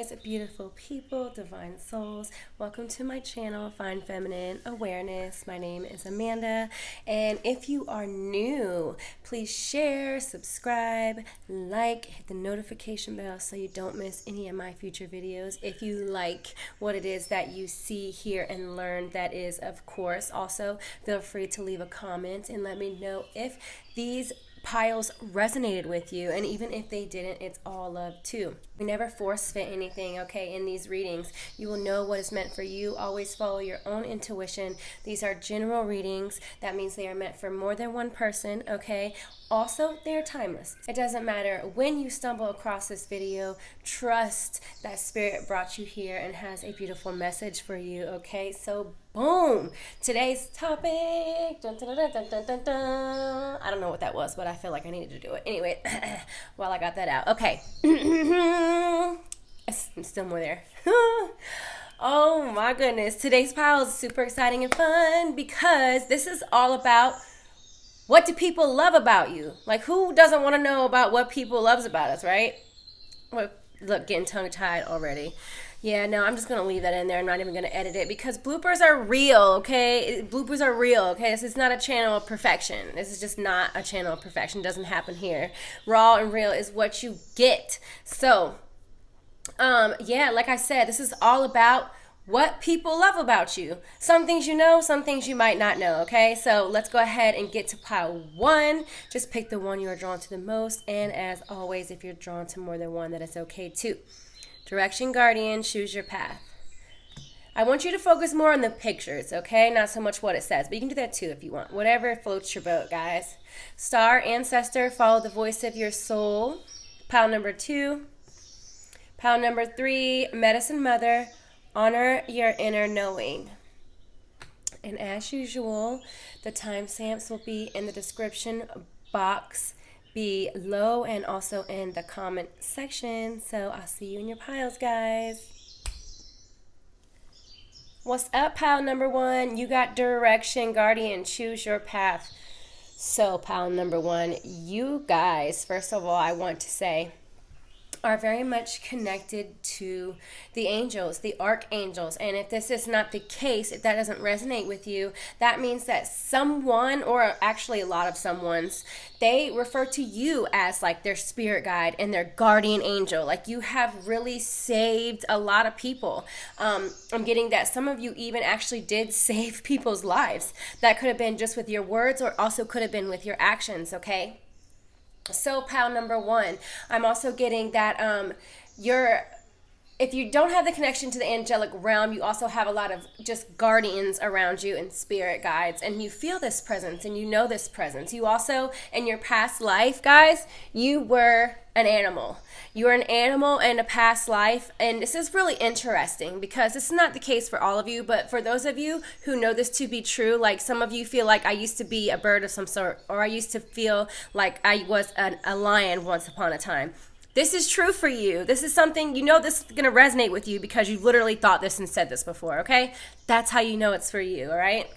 guys, beautiful people, divine souls. Welcome to my channel, Find Feminine Awareness. My name is Amanda, and if you are new, please share, subscribe, like, hit the notification bell so you don't miss any of my future videos. If you like what it is that you see, hear, and learn, that is, of course. Also, feel free to leave a comment and let me know if these piles resonated with you, and even if they didn't, it's all love too. We never force fit anything, okay? In these readings, you will know what is meant for you. Always follow your own intuition. These are general readings. That means they are meant for more than one person, okay? Also, they are timeless. It doesn't matter when you stumble across this video. Trust that Spirit brought you here and has a beautiful message for you, okay? So boom, today's topic. Dun, dun, dun, dun, dun, dun, dun. I don't know what that was, but I feel like I needed to do it. Anyway, while I got that out. Okay. Still more there. Oh my goodness. Today's pile is super exciting and fun because this is all about what do people love about you? Like, who doesn't want to know about what people loves about us, right? Well, look, getting tongue-tied already. Yeah, no, I'm just going to leave that in there. I'm not even going to edit it because bloopers are real, okay? Bloopers are real, okay? This is not a channel of perfection. This is just not a channel of perfection. It doesn't happen here. Raw and real is what you get. So, yeah, like I said, this is all about what people love about you. Some things you know, some things you might not know, okay? So let's go ahead and get to pile one. Just pick the one you are drawn to the most. And as always, if you're drawn to more than one, that is okay too. Direction Guardian, choose your path. I want you to focus more on the pictures, okay? Not so much what it says, but you can do that too if you want. Whatever floats your boat, guys. Star Ancestor, follow the voice of your soul. Pile number 2. Pile number 3, Medicine Mother, honor your inner knowing. And as usual, the timestamps will be in the description box below and also in the comment section. So I'll see you in your piles, guys. What's up, pile number 1? You got Direction Guardian, choose your path. So pile number 1, you guys, first of all, I want to say, are very much connected to the angels, the archangels. And if this is not the case, if that doesn't resonate with you, that means that someone, or actually a lot of someones, they refer to you as like their spirit guide and their guardian angel. Like, you have really saved a lot of people. I'm getting that some of you even actually did save people's lives. That could have been just with your words, or also could have been with your actions, okay? So pile number 1, I'm also getting that if you don't have the connection to the angelic realm, you also have a lot of just guardians around you and spirit guides, and you feel this presence and you know this presence. You also, in your past life, guys, you were an animal. You were an animal in a past life, and this is really interesting because this is not the case for all of you, but for those of you who know this to be true, like some of you feel like I used to be a bird of some sort, or I used to feel like I was a lion once upon a time. This is true for you. This is something, you know, this is going to resonate with you because you literally thought this and said this before, okay? That's how you know it's for you, all right?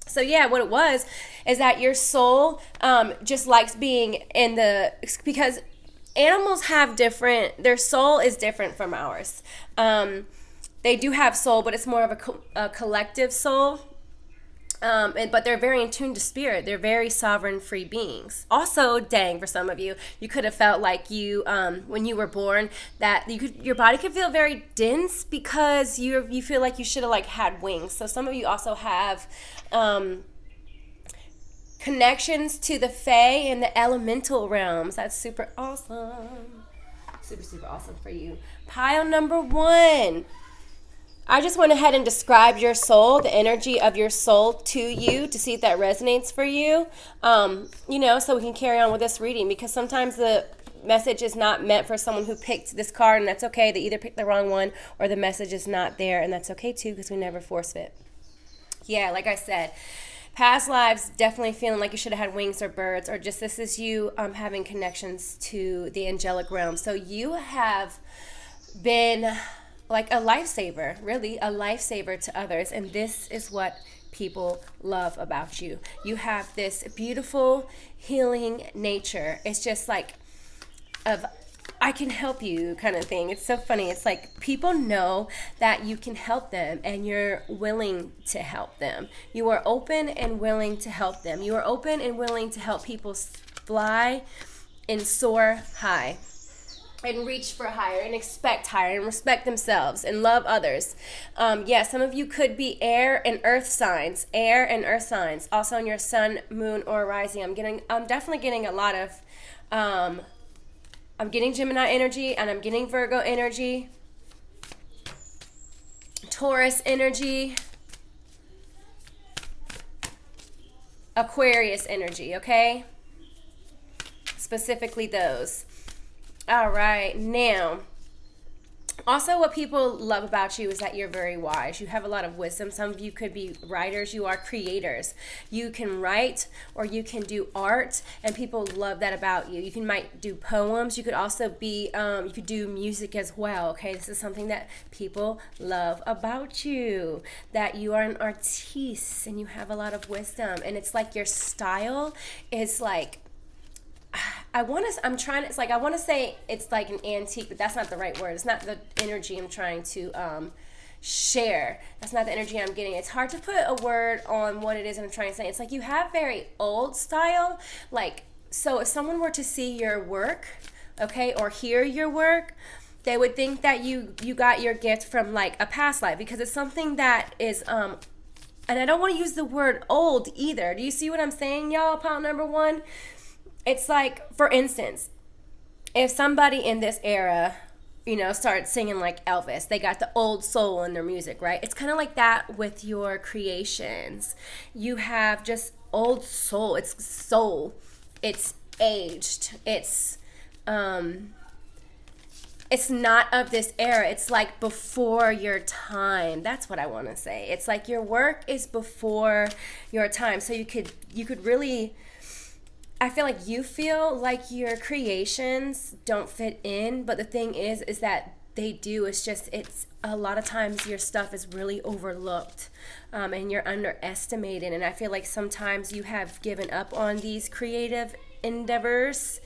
So yeah, what it was is that your soul just likes being in the, because animals have different, their soul is different from ours. They do have soul, but it's more of a collective soul. But they're very in tune to spirit. They're very sovereign, free beings. Also, dang, for some of you, you could have felt like you, when you were born, that your body could feel very dense because you feel like you should have like had wings. So some of you also have connections to the fae and the elemental realms. That's super awesome. Super, super awesome for you. Pile number 1. I just went ahead and described your soul, the energy of your soul to you, to see if that resonates for you, you know, so we can carry on with this reading, because sometimes the message is not meant for someone who picked this card, and that's okay. They either picked the wrong one or the message is not there, and that's okay too, because we never force fit. Yeah, like I said, past lives, definitely feeling like you should have had wings or birds, or just this is you having connections to the angelic realm. So you have been like a lifesaver, really a lifesaver to others, and this is what people love about you. You have this beautiful healing nature. It's just like of I can help you kind of thing. It's so funny. It's like people know that you can help them and you're willing to help them. You are open and willing to help them. You are open and willing to help people fly and soar high and reach for higher and expect higher and respect themselves and love others. Yeah, some of you could be air and earth signs. Air and earth signs. Also on your sun, moon, or rising. I'm definitely getting a lot of I'm getting Gemini energy and I'm getting Virgo energy, Taurus energy, Aquarius energy, okay? Specifically those. All right, now, also what people love about you is that you're very wise. You have a lot of wisdom. Some of you could be writers. You are creators. You can write or you can do art, and people love that about you. You might do poems. You could also be, you could do music as well, okay? This is something that people love about you, that you are an artiste and you have a lot of wisdom. And it's like your style is like, I want to say it's like an antique, but that's not the right word. It's not the energy I'm trying to share. That's not the energy I'm getting. It's hard to put a word on what it is I'm trying to say. It's like you have very old style. Like, so if someone were to see your work, okay, or hear your work, they would think that you got your gift from like a past life, because it's something that is, and I don't want to use the word old either. Do you see what I'm saying, y'all? Pile number one. It's like, for instance, if somebody in this era, you know, started singing like Elvis, they got the old soul in their music, right? It's kind of like that with your creations. You have just old soul. It's soul. It's aged. It's not of this era. It's like before your time. That's what I want to say. It's like your work is before your time. So you could really, I feel like your creations don't fit in, but the thing is that they do. It's just, it's a lot of times your stuff is really overlooked, and you're underestimated. And I feel like sometimes you have given up on these creative endeavors.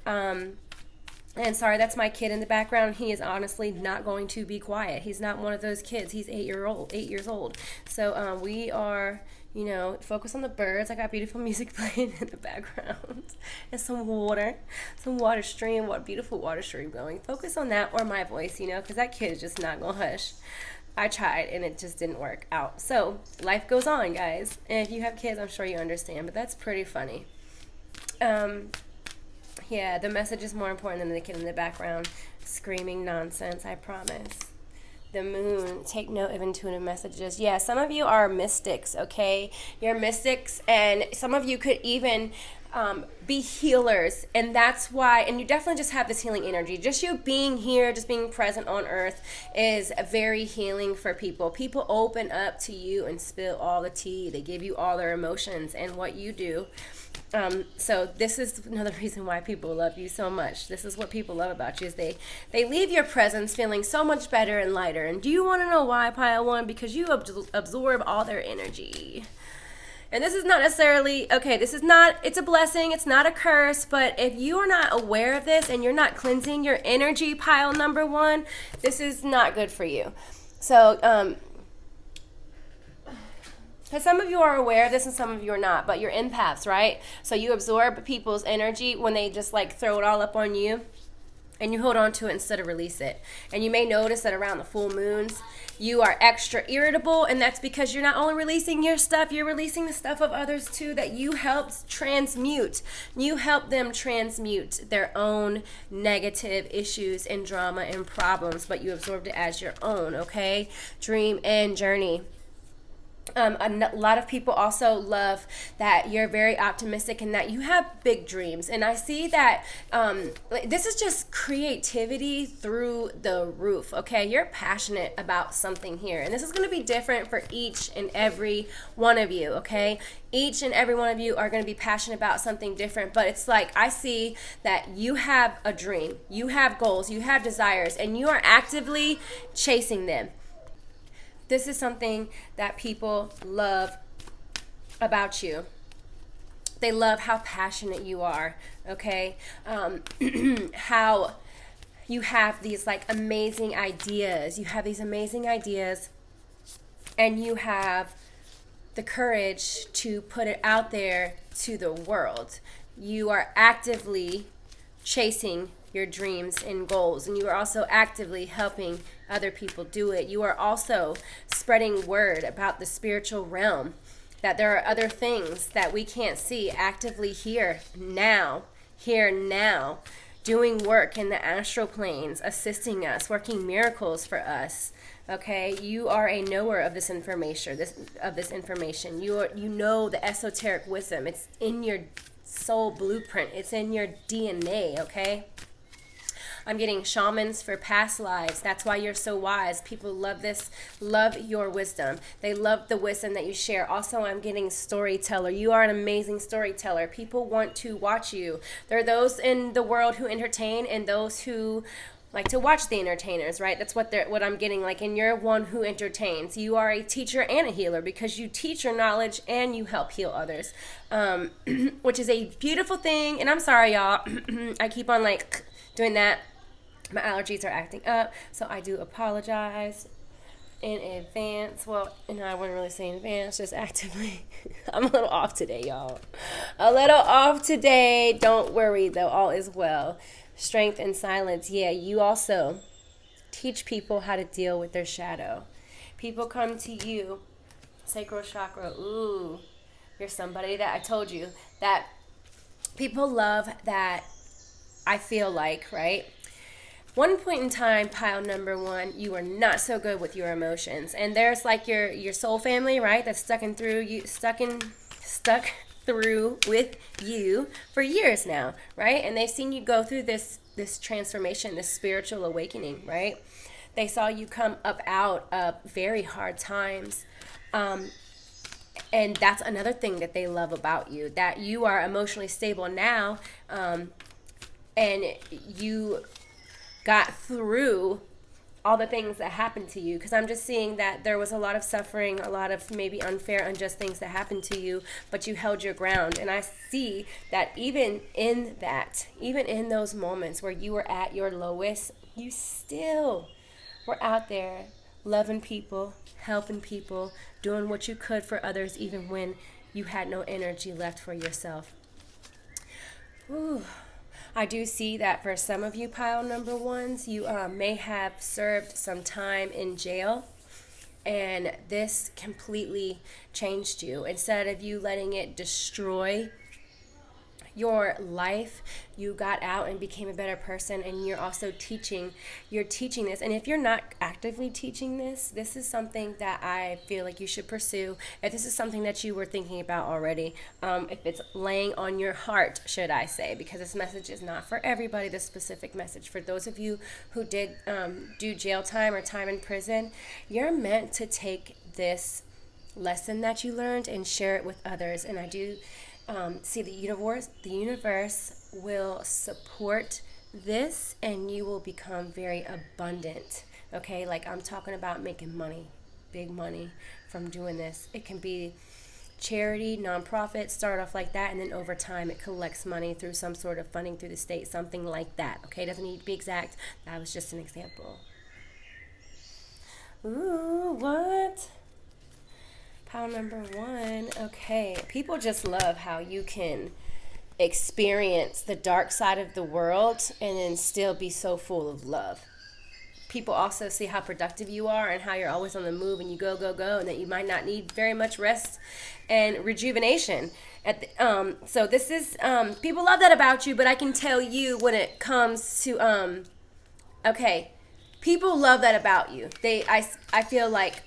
And sorry, that's my kid in the background. He is honestly not going to be quiet. He's not one of those kids. He's 8 years old. So we are, you know, focus on the birds. I got beautiful music playing in the background and some water stream, what beautiful water stream going. Focus on that, or my voice, you know, because that kid is just not going to hush. I tried and it just didn't work out. So life goes on, guys. And if you have kids, I'm sure you understand, but that's pretty funny. Yeah, the message is more important than the kid in the background screaming nonsense, I promise. The moon, take note of intuitive messages. Yeah, some of you are mystics, okay? You're mystics, and some of you could even be healers, and that's why, and you definitely just have this healing energy. Just you being here, just being present on earth is very healing for people. People open up to you and spill all the tea. They give you all their emotions and what you do. So this is another reason why people love you so much. This is what people love about you, is they leave your presence feeling so much better and lighter. And do you want to know why, pile one? Because you absorb all their energy. And this is not necessarily, okay, it's a blessing, it's not a curse, but if you are not aware of this and you're not cleansing your energy, pile number one, this is not good for you. So, because some of you are aware of this and some of you are not, but you're empaths, right? So you absorb people's energy when they just like throw it all up on you, and you hold on to it instead of release it. And you may notice that around the full moons, you are extra irritable, and that's because you're not only releasing your stuff, you're releasing the stuff of others too that you helped transmute. You help them transmute their own negative issues and drama and problems, but you absorbed it as your own, okay? Dream and journey. A lot of people also love that you're very optimistic and that you have big dreams. And I see that this is just creativity through the roof, okay? You're passionate about something here. And this is going to be different for each and every one of you, okay? Each and every one of you are going to be passionate about something different. But it's like I see that you have a dream. You have goals. You have desires. And you are actively chasing them. This is something that people love about you. They love how passionate you are, okay? How you have these like amazing ideas. You have these amazing ideas, and you have the courage to put it out there to the world. You are actively chasing your dreams and goals, and you are also actively helping other people do it. You are also spreading word about the spiritual realm, that there are other things that we can't see, actively here now, doing work in the astral planes, assisting us, working miracles for us. Okay, you are a knower of this information. You know the esoteric wisdom. It's in your soul blueprint. It's in your DNA. Okay. I'm getting shamans for past lives. That's why you're so wise. People love this, love your wisdom. They love the wisdom that you share. Also, I'm getting storyteller. You are an amazing storyteller. People want to watch you. There are those in the world who entertain and those who like to watch the entertainers, right? That's what I'm getting. Like, and you're one who entertains. You are a teacher and a healer because you teach your knowledge and you help heal others, which is a beautiful thing. And I'm sorry, y'all. I keep on like doing that. My allergies are acting up, so I do apologize in advance. Well, and I wouldn't really say in advance, just actively. I'm a little off today, y'all. A little off today. Don't worry, though. All is well. Strength and silence. Yeah, you also teach people how to deal with their shadow. People come to you, sacral chakra. Ooh, you're somebody that I told you that people love that. I feel like, right? One point in time, pile number one, you were not so good with your emotions, and there's like your soul family, right? That's stuck through with you for years now, right? And they've seen you go through this transformation, this spiritual awakening, right? They saw you come up out of very hard times, and that's another thing that they love about you, that you are emotionally stable now, and you got through all the things that happened to you. Because I'm just seeing that there was a lot of suffering, a lot of maybe unfair, unjust things that happened to you, but you held your ground. And I see that even in those moments where you were at your lowest, you still were out there loving people, helping people, doing what you could for others, even when you had no energy left for yourself. Ooh. I do see that for some of you pile number ones, you may have served some time in jail, and this completely changed you. Instead of you letting it destroy your life, you got out and became a better person, and you're also teaching this. And if you're not actively teaching this is something that I feel like you should pursue. If this is something that you were thinking about already, if it's laying on your heart, should I say, because this message is not for everybody, this specific message. For those of you who did do jail time or time in prison, you're meant to take this lesson that you learned and share it with others. And I do see the universe will support this, and you will become very abundant. Okay, like I'm talking about making money, big money from doing this. It can be charity, nonprofit, start off like that, and then over time it collects money through some sort of funding through the state, something like that. Okay, doesn't need to be exact. That was just an example. Ooh, what? Pile number one. Okay. People just love how you can experience the dark side of the world and then still be so full of love. People also see how productive you are and how you're always on the move and you go, and that you might not need very much rest and rejuvenation. So this is, people love that about you, but I can tell you when it comes to, people love that about you. I feel like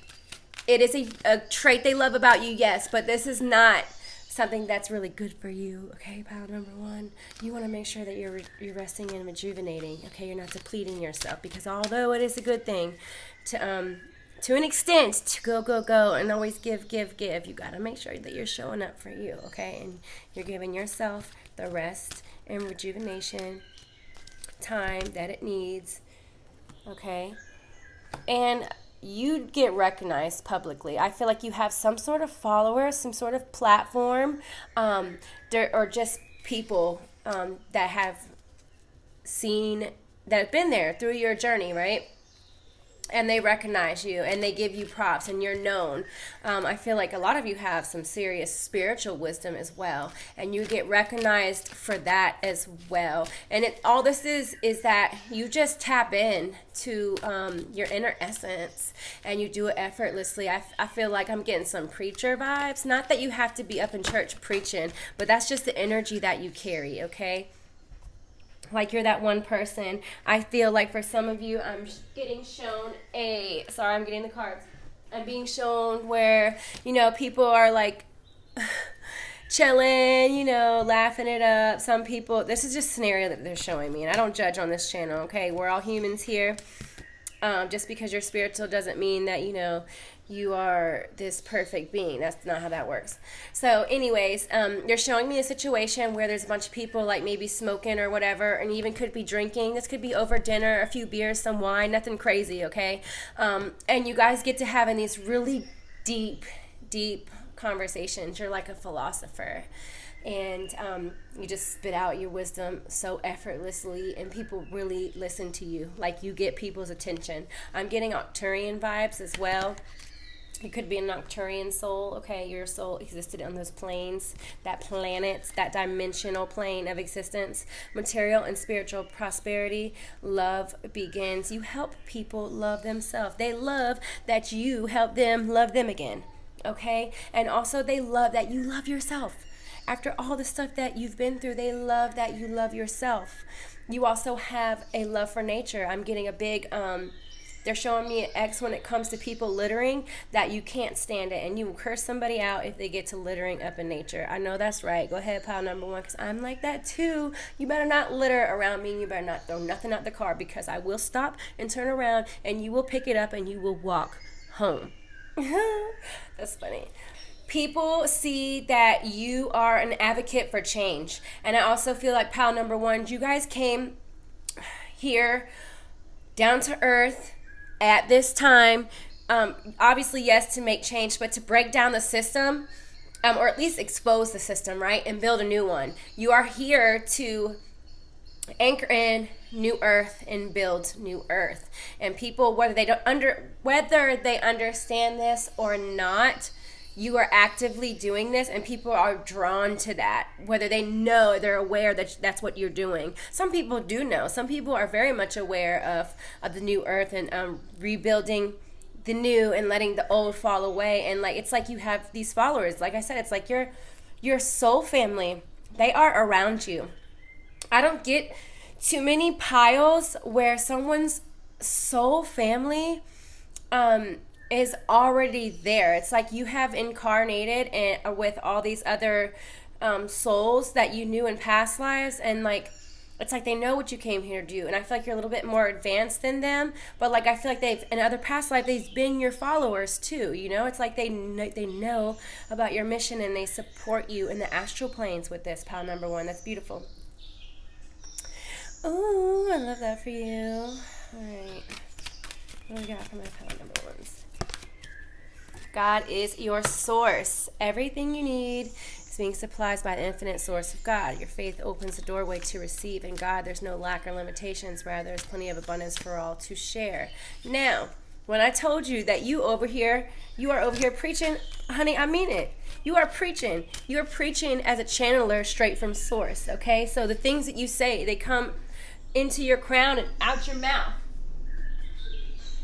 it is a trait they love about you, yes, but this is not something that's really good for you. Okay, pile number one, you want to make sure that you're resting and rejuvenating. Okay, you're not depleting yourself, because although it is a good thing to an extent to go and always give, you got to make sure that you're showing up for you. Okay, and you're giving yourself the rest and rejuvenation time that it needs. Okay, and you get recognized publicly. I feel like you have some sort of followers, some sort of platform, or just people that have seen that have been there through your journey, right? And they recognize you and they give you props and you're known. I feel like a lot of you have some serious spiritual wisdom as well, and you get recognized for that as well. And all this is that you just tap in to your inner essence and you do it effortlessly. I feel like I'm getting some preacher vibes. Not that you have to be up in church preaching, but that's just the energy that you carry, okay? Like you're that one person. I feel like for some of you, I'm getting shown I'm getting the cards. I'm being shown where, people are like chilling, laughing it up. Some people, this is just a scenario that they're showing me, and I don't judge on this channel, okay? We're all humans here. Just because you're spiritual doesn't mean that, you are this perfect being. That's not how that works. So anyways, they're showing me a situation where there's a bunch of people like maybe smoking or whatever, and even could be drinking. This could be over dinner, a few beers, some wine, nothing crazy, okay? And you guys get to having these really deep conversations. You're like a philosopher. And you just spit out your wisdom so effortlessly, and people really listen to you. Like you get people's attention. I'm getting Arcturian vibes as well. You could be an Arcturian soul, okay? Your soul existed on those planes, that planet, that dimensional plane of existence. Material and spiritual prosperity, love begins. You help people love themselves. They love that you help them love them again, okay? And also they love that you love yourself. After all the stuff that you've been through, they love that you love yourself. You also have a love for nature. I'm getting a big... they're showing me an X when it comes to people littering, that you can't stand it, and you will curse somebody out if they get to littering up in nature. I know that's right. Go ahead, pile number one, because I'm like that too. You better not litter around me, and you better not throw nothing out the car, because I will stop and turn around, and you will pick it up, and you will walk home. That's funny. People see that you are an advocate for change. And I also feel like pile number one, you guys came here down to earth at this time, obviously, yes, to make change, but to break down the system, or at least expose the system, right, and build a new one. You are here to anchor in new earth and build new earth. And people, whether they understand this or not, you are actively doing this, and people are drawn to that, whether they know, they're aware that that's what you're doing. Some people do know. Some people are very much aware of the new earth and rebuilding the new and letting the old fall away. And like, it's like you have these followers. Like I said, it's like your soul family. They are around you. I don't get too many piles where someone's soul family is already there. It's like you have incarnated and with all these other souls that you knew in past lives, and like it's like they know what you came here to do. And I feel like you're a little bit more advanced than them, but like I feel like they've in other past lives they've been your followers too. It's like they know about your mission, and they support you in the astral planes with this pile number one. That's beautiful. Oh, I love that for you. All right, what do we got for my pile number ones? God is your source. Everything you need is being supplied by the infinite source of God. Your faith opens the doorway to receive. In God, there's no lack or limitations. Rather, there's plenty of abundance for all to share. Now, when I told you that you are over here preaching, honey, I mean it. You are preaching. You are preaching as a channeler straight from source, okay? So the things that you say, they come into your crown and out your mouth.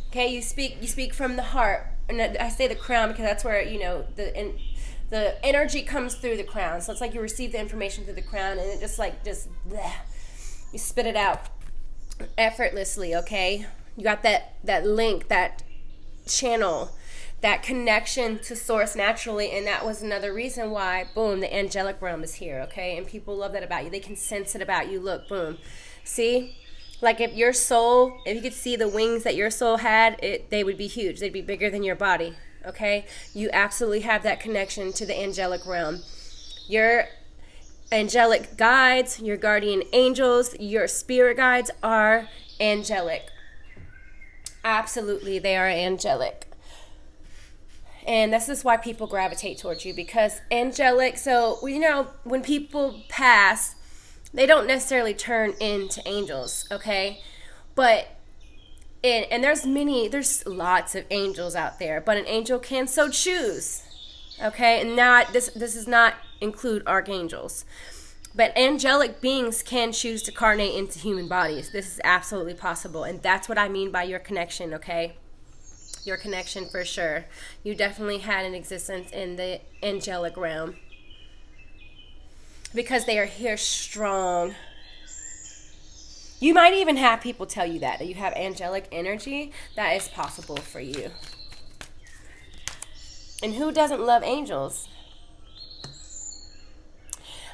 Okay, you speak from the heart. And I say the crown because that's where, the energy comes through the crown. So it's like you receive the information through the crown, and it just bleh, you spit it out effortlessly, okay? You got that link, that channel, that connection to source naturally, and that was another reason why, boom, the angelic realm is here, okay? And people love that about you. They can sense it about you. Look, boom. See? Like if you could see the wings that your soul had, they would be huge. They'd be bigger than your body, okay? You absolutely have that connection to the angelic realm. Your angelic guides, your guardian angels, your spirit guides are angelic. Absolutely, they are angelic. And this is why people gravitate towards you, because angelic, so, when people pass, they don't necessarily turn into angels, okay? But there's lots of angels out there, but an angel can so choose. Okay, and this does not include archangels. But angelic beings can choose to carnate into human bodies. This is absolutely possible. And that's what I mean by your connection, okay? Your connection for sure. You definitely had an existence in the angelic realm. Because they are here strong. You might even have people tell you that you have angelic energy. That is possible for you. And who doesn't love angels?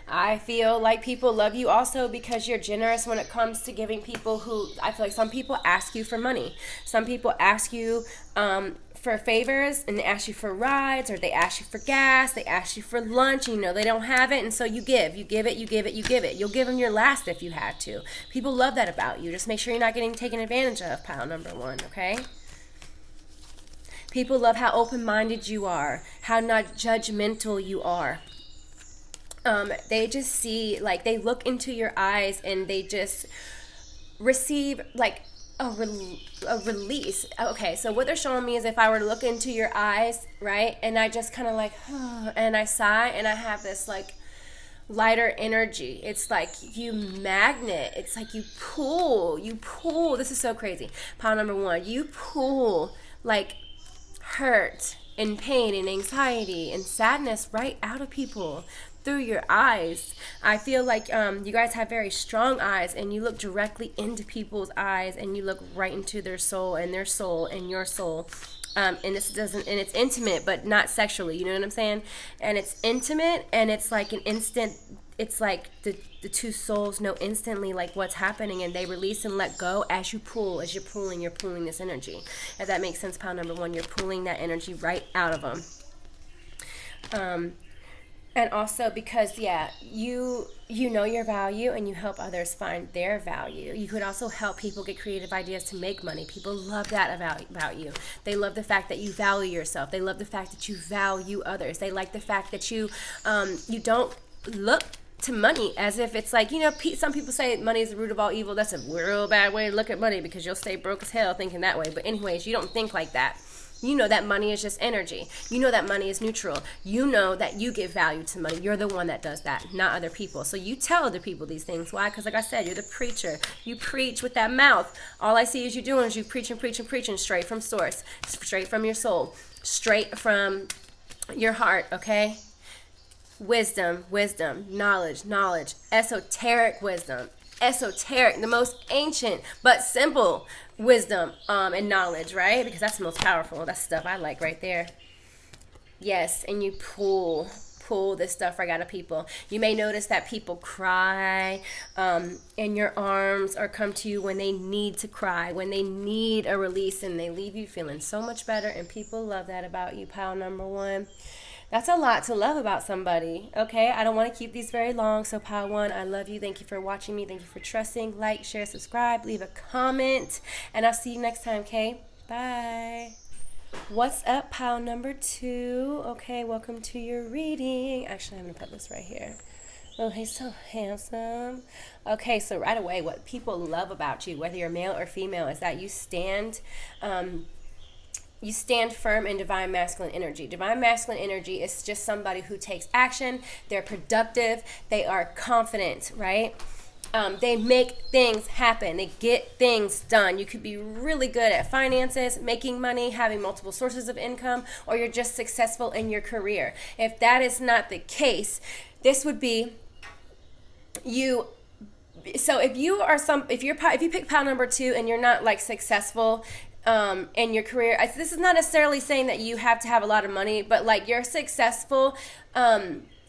I feel like people love you also because you're generous when it comes to giving people who, I feel like some people ask you for money. Some people ask you for favors, and they ask you for rides, or they ask you for gas, they ask you for lunch, you know, they don't have it, and so you give it. You'll give them your last if you had to. People love that about you. Just make sure you're not getting taken advantage of, pile number one, okay? People love how open-minded you are, how not judgmental you are. They just see, like, they look into your eyes and they just receive, like, a release. Okay, so what they're showing me is if I were to look into your eyes, right, and I just kind of like, and I sigh, and I have this, like, lighter energy. It's like you magnet. It's like you pull. This is so crazy. Pile number one, you pull, like, hurt and pain and anxiety and sadness right out of people through your eyes. I feel like you guys have very strong eyes, and you look directly into people's eyes, and you look right into their soul and their soul and your soul. And it's intimate, but not sexually. You know what I'm saying? And it's intimate, and it's like an instant. It's like the two souls know instantly like what's happening, and they release and let go as you pull. As you're pulling this energy. If that makes sense, pile number one, you're pulling that energy right out of them. And also because, yeah, you know your value, and you help others find their value. You could also help people get creative ideas to make money. People love that about you. They love the fact that you value yourself. They love the fact that you value others. They like the fact that you don't look to money as if it's like, you know, some people say money is the root of all evil. That's a real bad way to look at money, because you'll stay broke as hell thinking that way. But anyways, you don't think like that. You know that money is just energy. You know that money is neutral. You know that you give value to money. You're the one that does that, not other people. So you tell other people these things. Why? Because like I said, you're the preacher. You preach with that mouth. All I see is you doing is you preaching straight from source, straight from your soul, straight from your heart, okay? Wisdom, knowledge, esoteric wisdom. Esoteric, the most ancient but simple wisdom and knowledge, right? Because that's the most powerful. That's stuff I like right there. Yes, and you pull this stuff right out of people. You may notice that people cry in your arms, or come to you when they need to cry, when they need a release, and they leave you feeling so much better, and people love that about you, pile number one. That's a lot to love about somebody, okay? I don't want to keep these very long, so pile one, I love you. Thank you for watching me. Thank you for trusting. Like, share, subscribe, leave a comment, and I'll see you next time, okay? Bye. What's up, pile number two? Okay, welcome to your reading. Actually, I'm going to put this right here. Oh, he's so handsome. Okay, so right away, what people love about you, whether you're male or female, is that you stand firm in divine masculine energy. Divine masculine energy is just somebody who takes action. They're productive. They are confident, right? They make things happen. They get things done. You could be really good at finances, making money, having multiple sources of income, or you're just successful in your career. If that is not the case, this would be you. So if you pick pile number two and you're not like successful in your career, this is not necessarily saying that you have to have a lot of money, but like you're successful,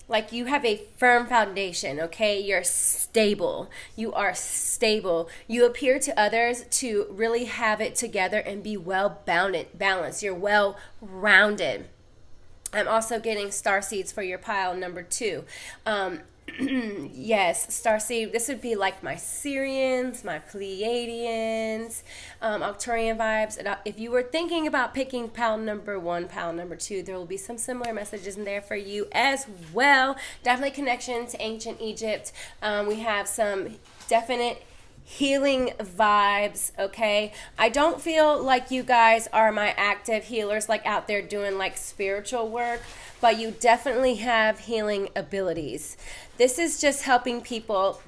like you have a firm foundation, okay? You're stable. You are stable. You appear to others to really have it together and be well balanced. You're well rounded. I'm also getting star seeds for your pile number two. Yes, starseed. This would be like my Sirians, my Pleiadians, Arcturian vibes. And if you were thinking about picking pile number one, pile number two, there will be some similar messages in there for you as well. Definitely connection to ancient Egypt. We have some definite healing vibes, okay? I don't feel like you guys are my active healers, like out there doing like spiritual work, but you definitely have healing abilities. This is just helping people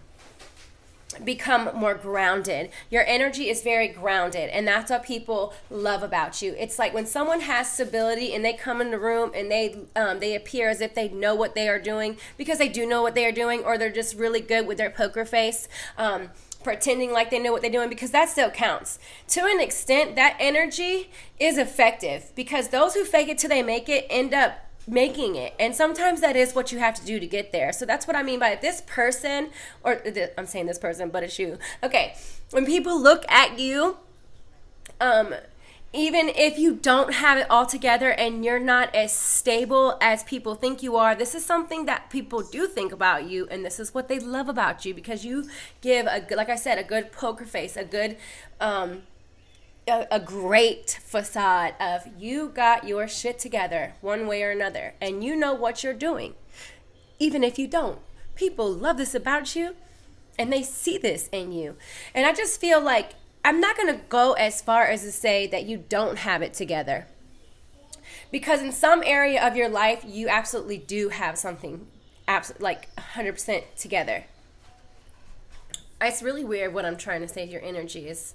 become more grounded. Your energy is very grounded, and that's what people love about you. It's like when someone has stability and they come in the room and they appear as if they know what they are doing, because they do know what they are doing, or they're just really good with their poker face, pretending like they know what they're doing, because that still counts. To an extent, that energy is effective, because those who fake it till they make it end up making it, and sometimes that is what you have to do to get there. So that's what I mean by this person, or I'm saying this person, but it's you. Okay, when people look at you, even if you don't have it all together and you're not as stable as people think you are, this is something that people do think about you, and this is what they love about you, because you give like I said, a good poker face, a good a great facade of you got your shit together one way or another, and you know what you're doing, even if you don't. People love this about you, and they see this in you. And I just feel like I'm not going to go as far as to say that you don't have it together, because in some area of your life you absolutely do have something like 100% together. It's really weird what I'm trying to say. Your energy is,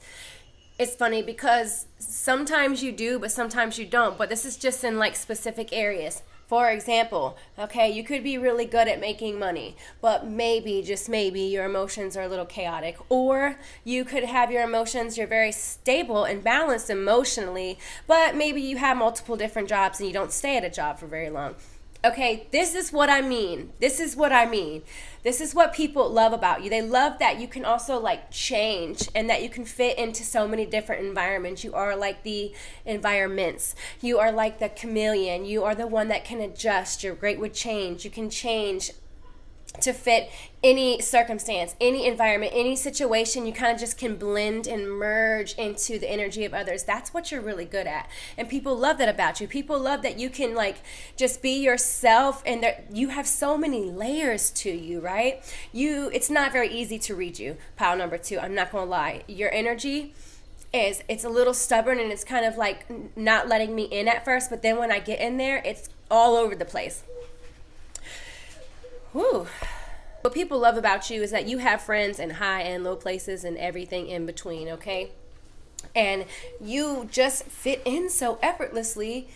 it's funny because sometimes you do, but sometimes you don't. But this is just in like specific areas. For example, okay, you could be really good at making money, but maybe, just maybe, your emotions are a little chaotic. Or you could have your emotions, you're very stable and balanced emotionally, but maybe you have multiple different jobs and you don't stay at a job for very long. Okay, this is what I mean. This is what I mean. This is what people love about you. They love that you can also like change, and that you can fit into so many different environments. You are like the environments. You are like the chameleon. You are the one that can adjust. You're great with change. You can change to fit any circumstance, any environment, any situation. You kind of just can blend and merge into the energy of others. That's what you're really good at, and people love that about you. People love that you can like just be yourself, and that you have so many layers to you, right? It's not very easy to read you. Pile number 2, I'm not gonna lie, your energy it's a little stubborn, and it's kind of like not letting me in at first, but then when I get in there, it's all over the place. Whew. What people love about you is that you have friends in high and low places and everything in between, okay? And you just fit in so effortlessly.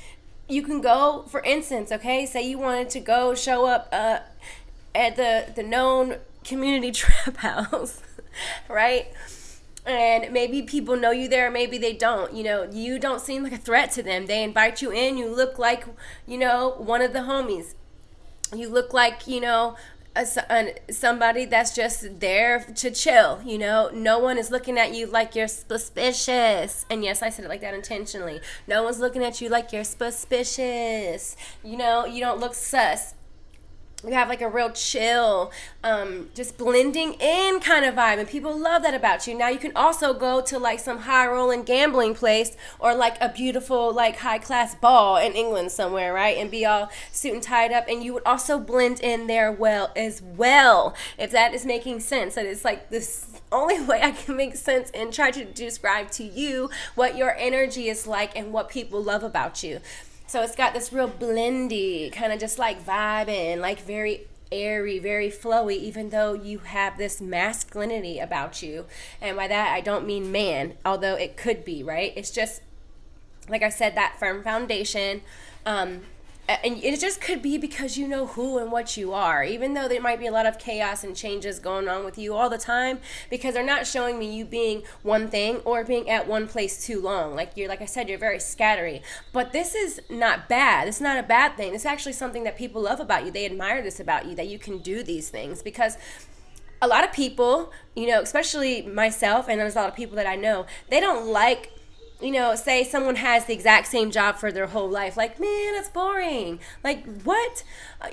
You can go, for instance, okay, say you wanted to go show up at the known community trap house, right? And maybe people know you there, maybe they don't. You know, you don't seem like a threat to them. They invite you in, you look like, you know, one of the homies. You look like, you know, somebody that's just there to chill, you know. No one is looking at you like you're suspicious. And yes, I said it like that intentionally. No one's looking at you like you're suspicious. You know, you don't look sus. You have like a real chill, just blending in kind of vibe, and people love that about you. Now you can also go to like some high rolling gambling place, or like a beautiful like high class ball in England somewhere, right? And be all suit and tied up, and you would also blend in there well as well, if that is making sense. And it's like this only way I can make sense and try to describe to you what your energy is like and what people love about you. So it's got this real blendy, kind of just like vibing, like very airy, very flowy, even though you have this masculinity about you. And by that, I don't mean man, although it could be, right? It's just, like I said, that firm foundation. And it just could be because you know who and what you are, even though there might be a lot of chaos and changes going on with you all the time, because they're not showing me you being one thing or being at one place too long. Like I said, you're very scattery. But this is not bad. It's not a bad thing. It's actually something that people love about you. They admire this about you, that you can do these things, because a lot of people, you know, especially myself, and there's a lot of people that I know, they don't like, you know, say someone has the exact same job for their whole life. Like, man, that's boring. Like, what?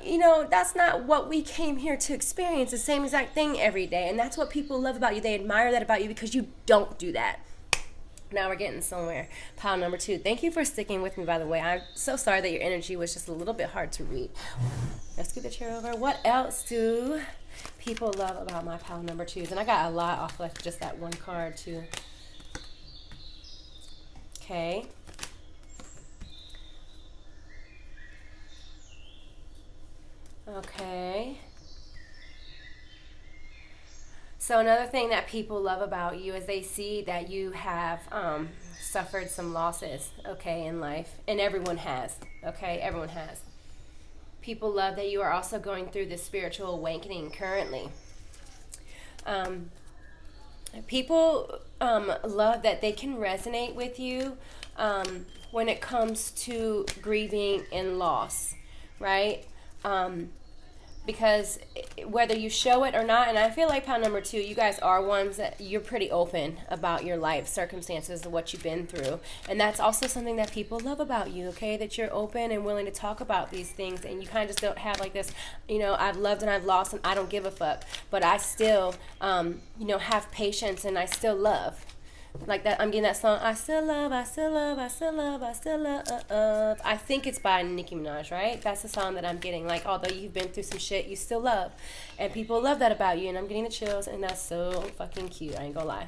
You know, that's not what we came here to experience, the same exact thing every day. And that's what people love about you. They admire that about you because you don't do that. Now we're getting somewhere. Pile number 2. Thank you for sticking with me, by the way. I'm so sorry that your energy was just a little bit hard to read. Let's scoot the chair over. What else do people love about my pile number twos. And I got a lot off like just that one card too. Okay. Okay. So another thing that people love about you is they see that you have suffered some losses, okay, in life. And everyone has, okay? Everyone has. People love that you are also going through this spiritual awakening currently. People love that they can resonate with you when it comes to grieving and loss, right? Because whether you show it or not, and I feel like pile number two, you guys are ones that you're pretty open about your life circumstances and what you've been through. And that's also something that people love about you, okay? That you're open and willing to talk about these things, and you kind of just don't have like this, I've loved and I've lost and I don't give a fuck. But I still, have patience and I still love. Like that, I'm getting that song, I still love, I still love, I still love, I still love. I think it's by Nicki Minaj, right? That's the song that I'm getting. Like, although you've been through some shit, you still love. And people love that about you, and I'm getting the chills, and that's so fucking cute. I ain't gonna lie.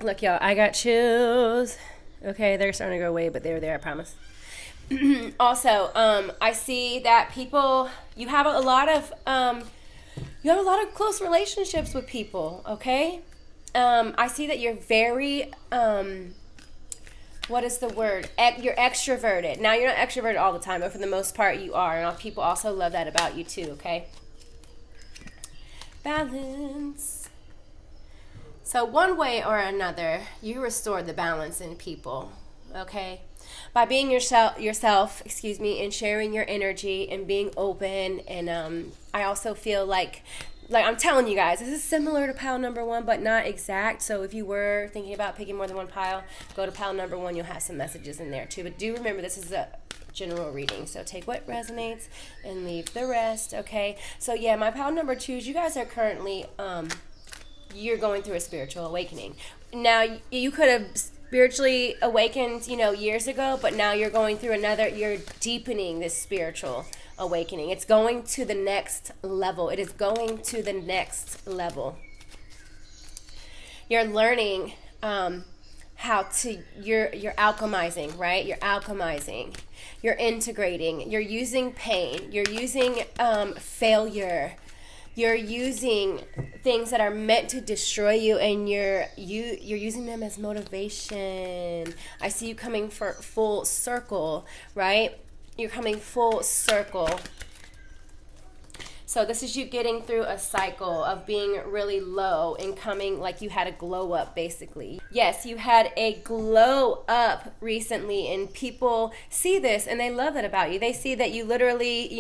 Look, y'all, I got chills. Okay, they're starting to go away, but they were there, I promise. Also, I see that people, you have a lot of close relationships with people, okay? I see that you're very, what is the word? You're extroverted. Now, you're not extroverted all the time, but for the most part, you are. And people also love that about you, too, okay? Balance. So one way or another, you restore the balance in people, okay? By being yourself, and sharing your energy and being open. And I also feel like I'm telling you guys, this is similar to pile number one, but not exact. So if you were thinking about picking more than one pile, go to pile number one. You'll have some messages in there too. But do remember, this is a general reading. So take what resonates and leave the rest, okay? So yeah, my pile number twos, you guys are currently, you're going through a spiritual awakening. Now, you could have spiritually awakened, years ago, but now you're going through you're deepening this spiritual awakening. It's going to the next level. It is going to the next level. You're learning how to, you're alchemizing, right? You're alchemizing. You're integrating. You're using pain. You're using failure. You're using things that are meant to destroy you, and you're using them as motivation. I see you coming for full circle, right? You're coming full circle. So this is you getting through a cycle of being really low and coming like you had a glow up, basically. Yes, you had a glow up recently, and people see this and they love that about you. They see that you literally,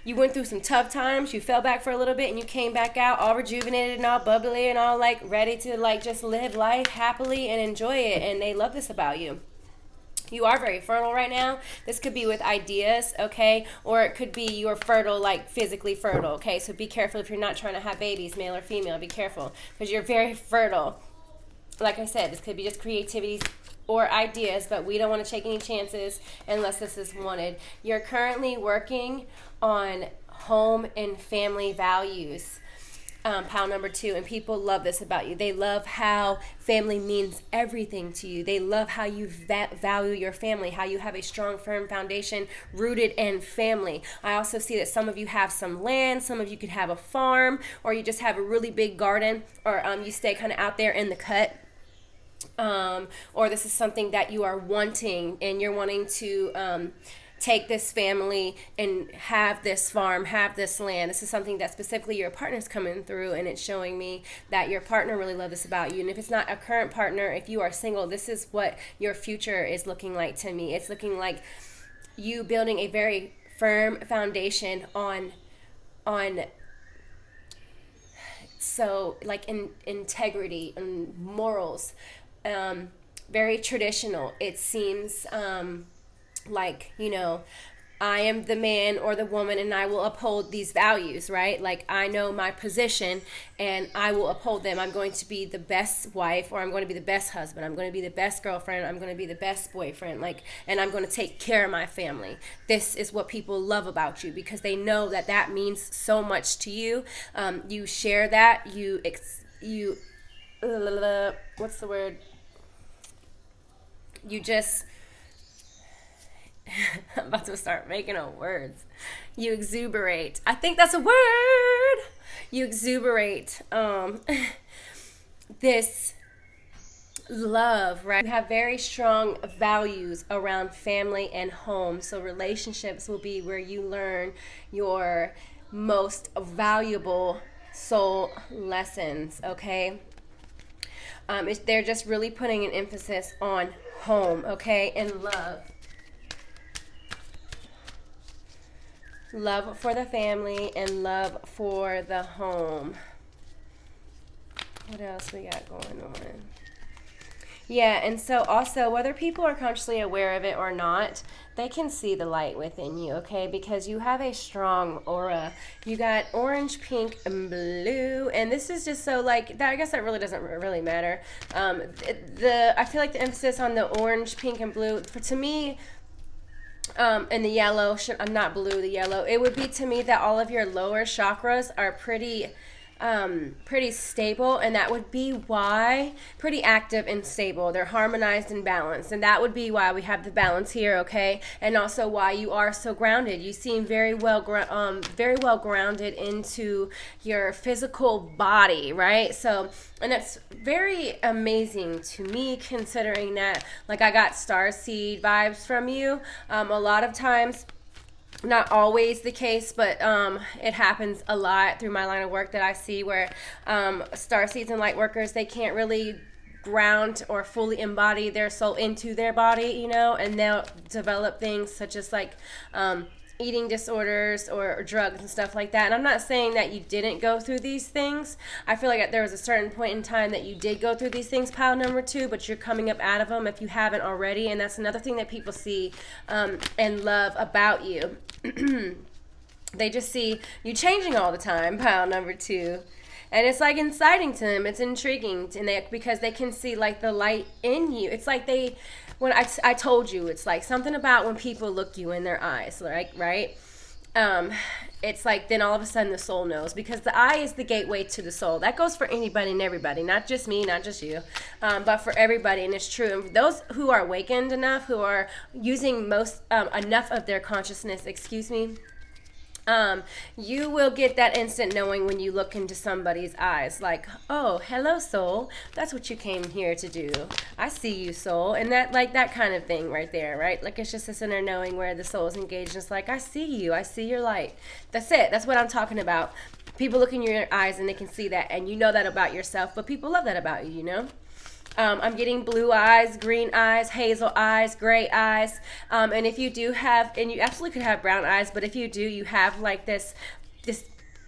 you went through some tough times, you fell back for a little bit, and you came back out all rejuvenated and all bubbly and all like ready to like just live life happily and enjoy it. And they love this about you. You are very fertile right now. This could be with ideas, okay? Or it could be you're fertile, like physically fertile, okay? So be careful if you're not trying to have babies, male or female. Be careful, because you're very fertile. Like I said, this could be just creativity or ideas, but we don't want to take any chances unless this is wanted. You're currently working on home and family values. Pile number two, and people love this about you. They love how family means everything to you. They love how you value your family, how you have a strong, firm foundation rooted in family. I also see that some of you have some land, some of you could have a farm, or you just have a really big garden, or you stay kind of out there in the cut. Or this is something that you are wanting, and you're wanting to take this family and have this farm, have this land. This is something that specifically your partner's coming through, and it's showing me that your partner really loves this about you. And if it's not a current partner, if you are single, this is what your future is looking like to me. It's looking like you building a very firm foundation on so like in integrity and morals, very traditional. It seems like, I am the man or the woman and I will uphold these values, right? Like I know my position and I will uphold them. I'm going to be the best wife, or I'm going to be the best husband. I'm going to be the best girlfriend. I'm going to be the best boyfriend. Like, and I'm going to take care of my family. This is what people love about you because they know that that means so much to you. You share that. What's the word? You just I'm about to start making up words. You exuberate. I think that's a word. You exuberate this love, right? You have very strong values around family and home. So relationships will be where you learn your most valuable soul lessons, okay? They're just really putting an emphasis on home, okay, and love. Love for the family and love for the home. What else we got going on? Yeah, and so also, whether people are consciously aware of it or not, they can see the light within you, okay? Because you have a strong aura. You got orange, pink, and blue, and this is just so like that. I guess that really doesn't really matter. I feel like the emphasis on the orange, pink, and blue to me. And the yellow, not blue, the yellow. It would be to me that all of your lower chakras are pretty stable, and that would be why, pretty active and stable. They're harmonized and balanced, and that would be why we have the balance here, okay? And also why you are so grounded. You seem very well grounded into your physical body, right? So, and that's very amazing to me, considering that, like, I got starseed vibes from you. A lot of times, not always the case, but it happens a lot through my line of work that I see where starseeds and light workers, they can't really ground or fully embody their soul into their body, you know, and they'll develop things such as like eating disorders or drugs and stuff like that. And I'm not saying that you didn't go through these things. I feel like there was a certain point in time that you did go through these things, pile number 2, but you're coming up out of them if you haven't already. And that's another thing that people see and love about you. They just see you changing all the time, pile number 2. And it's like exciting to them. It's intriguing because they can see like the light in you. It's like when I told you, it's like something about when people look you in their eyes, like, right? It's like then all of a sudden the soul knows, because the eye is the gateway to the soul. That goes for anybody and everybody, not just me, not just you, but for everybody. And it's true. And those who are awakened enough, who are using enough of their consciousness, you will get that instant knowing when you look into somebody's eyes, like, oh, hello, soul. That's what you came here to do. I see you, soul. And that, like, that kind of thing right there, right? Like, it's just this inner knowing where the soul is engaged. It's like, I see you. I see your light. That's it. That's what I'm talking about. People look in your eyes and they can see that, and you know that about yourself, but people love that about you, you know? I'm getting blue eyes, green eyes, hazel eyes, gray eyes. And if you do have, and you absolutely could have brown eyes, but if you do, you have like this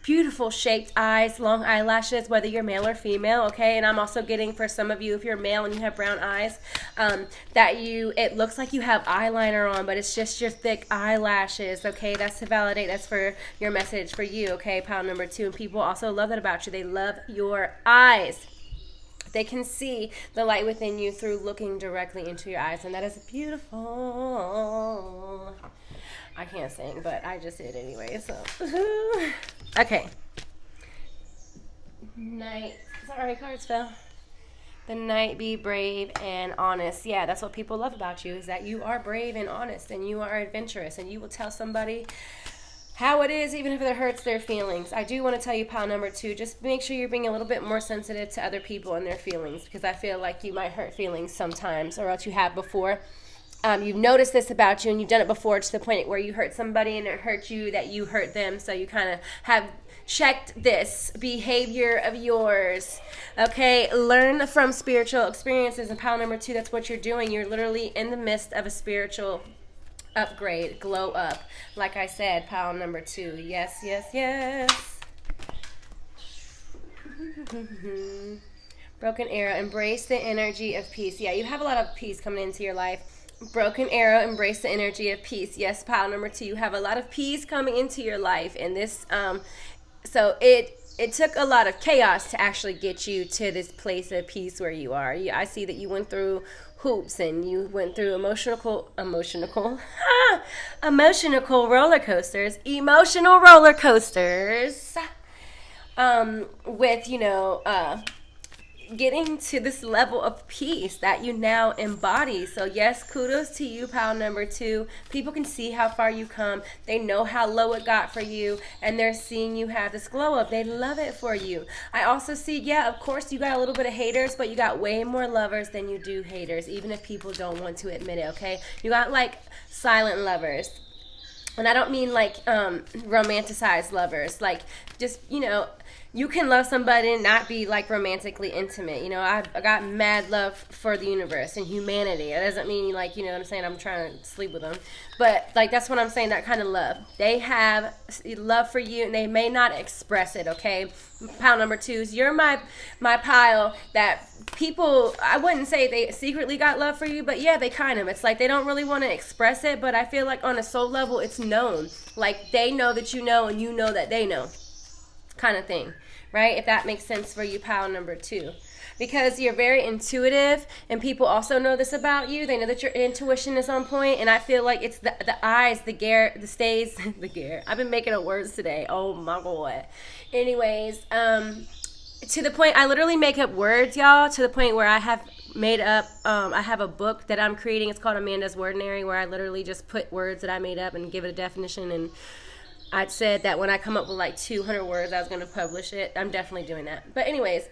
beautiful shaped eyes, long eyelashes, whether you're male or female, okay? And I'm also getting for some of you, if you're male and you have brown eyes, it looks like you have eyeliner on, but it's just your thick eyelashes, okay? That's to validate, that's for your message for you, okay? Pile number 2. And people also love that about you. They love your eyes. They can see the light within you through looking directly into your eyes, and that is beautiful. I can't sing, but I just did anyway, so. Okay. Night. Sorry, cards fell. The night, be brave and honest. Yeah, that's what people love about you, is that you are brave and honest, and you are adventurous, and you will tell somebody how it is, even if it hurts their feelings. I do want to tell you, pile number 2, just make sure you're being a little bit more sensitive to other people and their feelings, because I feel like you might hurt feelings sometimes, or else you have before. You've noticed this about you, and you've done it before to the point where you hurt somebody and it hurt you, that you hurt them, so you kind of have checked this behavior of yours. Okay, learn from spiritual experiences, and pile number 2, that's what you're doing. You're literally in the midst of a spiritual upgrade, glow up. Like I said, pile number 2. Yes, yes, yes. Broken arrow. Embrace the energy of peace. Yeah, you have a lot of peace coming into your life. Broken arrow, embrace the energy of peace. Yes, pile number 2, you have a lot of peace coming into your life, and this so it took a lot of chaos to actually get you to this place of peace where you are. I see that you went through hoops, and you went through emotional roller coasters, with getting to this level of peace that you now embody. So yes, kudos to you, pile number 2. People can see how far you come. They know how low it got for you, and they're seeing you have this glow up. They love it for you. I also see, yeah, of course you got a little bit of haters, but you got way more lovers than you do haters, even if people don't want to admit it, okay? You got like silent lovers. And I don't mean like romanticized lovers, like just, you can love somebody and not be like romantically intimate. I got mad love for the universe and humanity. It doesn't mean like, what I'm saying, I'm trying to sleep with them. But like, that's what I'm saying, that kind of love. They have love for you, and they may not express it, okay? Pile number 2s, you're my pile that people, I wouldn't say they secretly got love for you, but yeah, they kind of, it's like they don't really want to express it, but I feel like on a soul level, it's known. Like they know that you know, and you know that they know, kind of thing, right? If that makes sense for you, pile number 2. Because you're very intuitive, and people also know this about you. They know that your intuition is on point, and I feel like it's the eyes, the gare, the stays, the gare. I've been making up words today. Oh my God. Anyways, to the point, I literally make up words, y'all, to the point where I have made up, I have a book that I'm creating. It's called Amanda's Wordinary, where I literally just put words that I made up and give it a definition. And I said that when I come up with like 200 words, I was going to publish it. I'm definitely doing that. But anyways,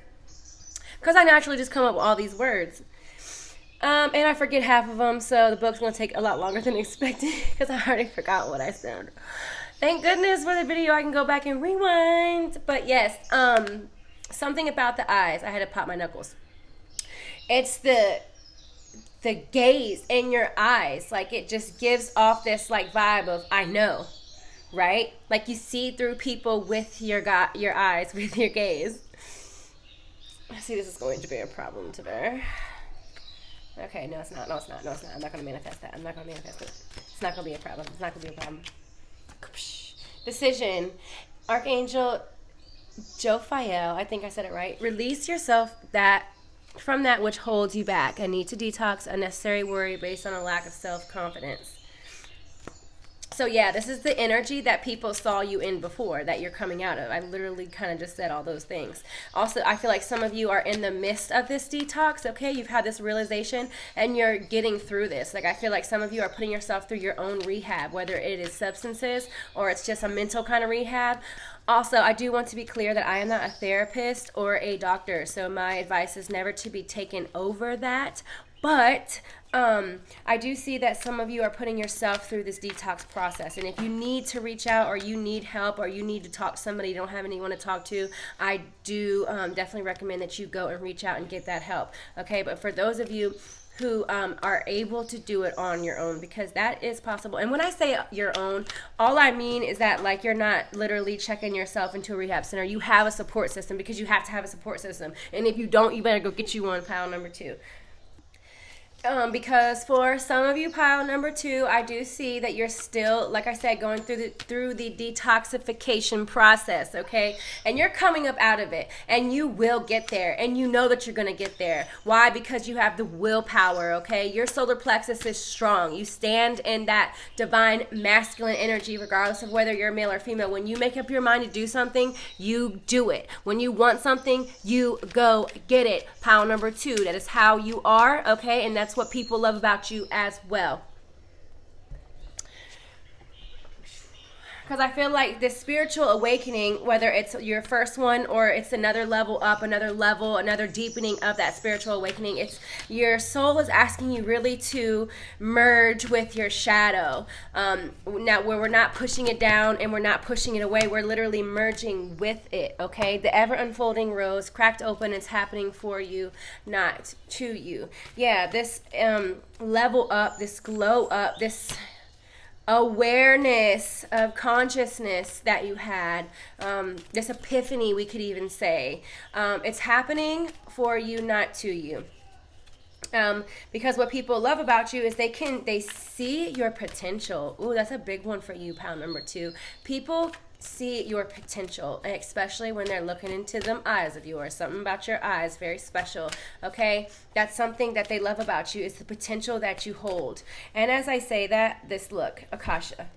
because I naturally just come up with all these words. And I forget half of them, so the book's going to take a lot longer than expected because I already forgot what I said. Thank goodness for the video. I can go back and rewind. But yes, something about the eyes. I had to pop my knuckles. It's the gaze in your eyes. Like, it just gives off this like vibe of I know, right? Like you see through people with your eyes, with your gaze. I see this is going to be a problem today. Okay, no, it's not. I'm not going to manifest that. I'm not going to manifest it. It's not going to be a problem. Decision. Archangel Jophiel, I think I said it right. Release yourself from that which holds you back. A need to detox unnecessary worry based on a lack of self-confidence. So yeah, this is the energy that people saw you in before, that you're coming out of. I literally kind of just said all those things. Also, I feel like some of you are in the midst of this detox, okay? You've had this realization and you're getting through this. Like, I feel like some of you are putting yourself through your own rehab, whether it is substances or it's just a mental kind of rehab. Also, I do want to be clear that I am not a therapist or a doctor, so my advice is never to be taken over that. But I do see that some of you are putting yourself through this detox process. And if you need to reach out, or you need help, or you need to talk to somebody, you don't have anyone to talk to, I do definitely recommend that you go and reach out and get that help. Okay, but for those of you who are able to do it on your own, because that is possible. And when I say your own, all I mean is that, like, you're not literally checking yourself into a rehab center. You have a support system, because you have to have a support system. And if you don't, you better go get you one, pile number 2. Because for some of you, pile number 2, I do see that you're still, like I said, going through the detoxification process, okay? And you're coming up out of it, and you will get there, and you know that you're going to get there. Why? Because you have the willpower, okay? Your solar plexus is strong. You stand in that divine masculine energy, regardless of whether you're male or female. When you make up your mind to do something, you do it. When you want something, you go get it. Pile number 2, that is how you are, okay? And that's what people love about you as well. Because I feel like this spiritual awakening, whether it's your first one or it's another level up, another deepening of that spiritual awakening, it's your soul is asking you really to merge with your shadow. Now, where we're not pushing it down and we're not pushing it away, we're literally merging with it, okay? The ever unfolding rose cracked open, it's happening for you, not to you. Yeah, this level up, this glow up, this awareness of consciousness that you had, this epiphany, we could even say, it's happening for you, not to you. Because what people love about you is they see your potential. Ooh, that's a big one for you, pile number 2. People see your potential, especially when they're looking into them eyes of yours. Something about your eyes very special. Okay, that's something that they love about you, is the potential that you hold. And as I say that, this look, Akasha.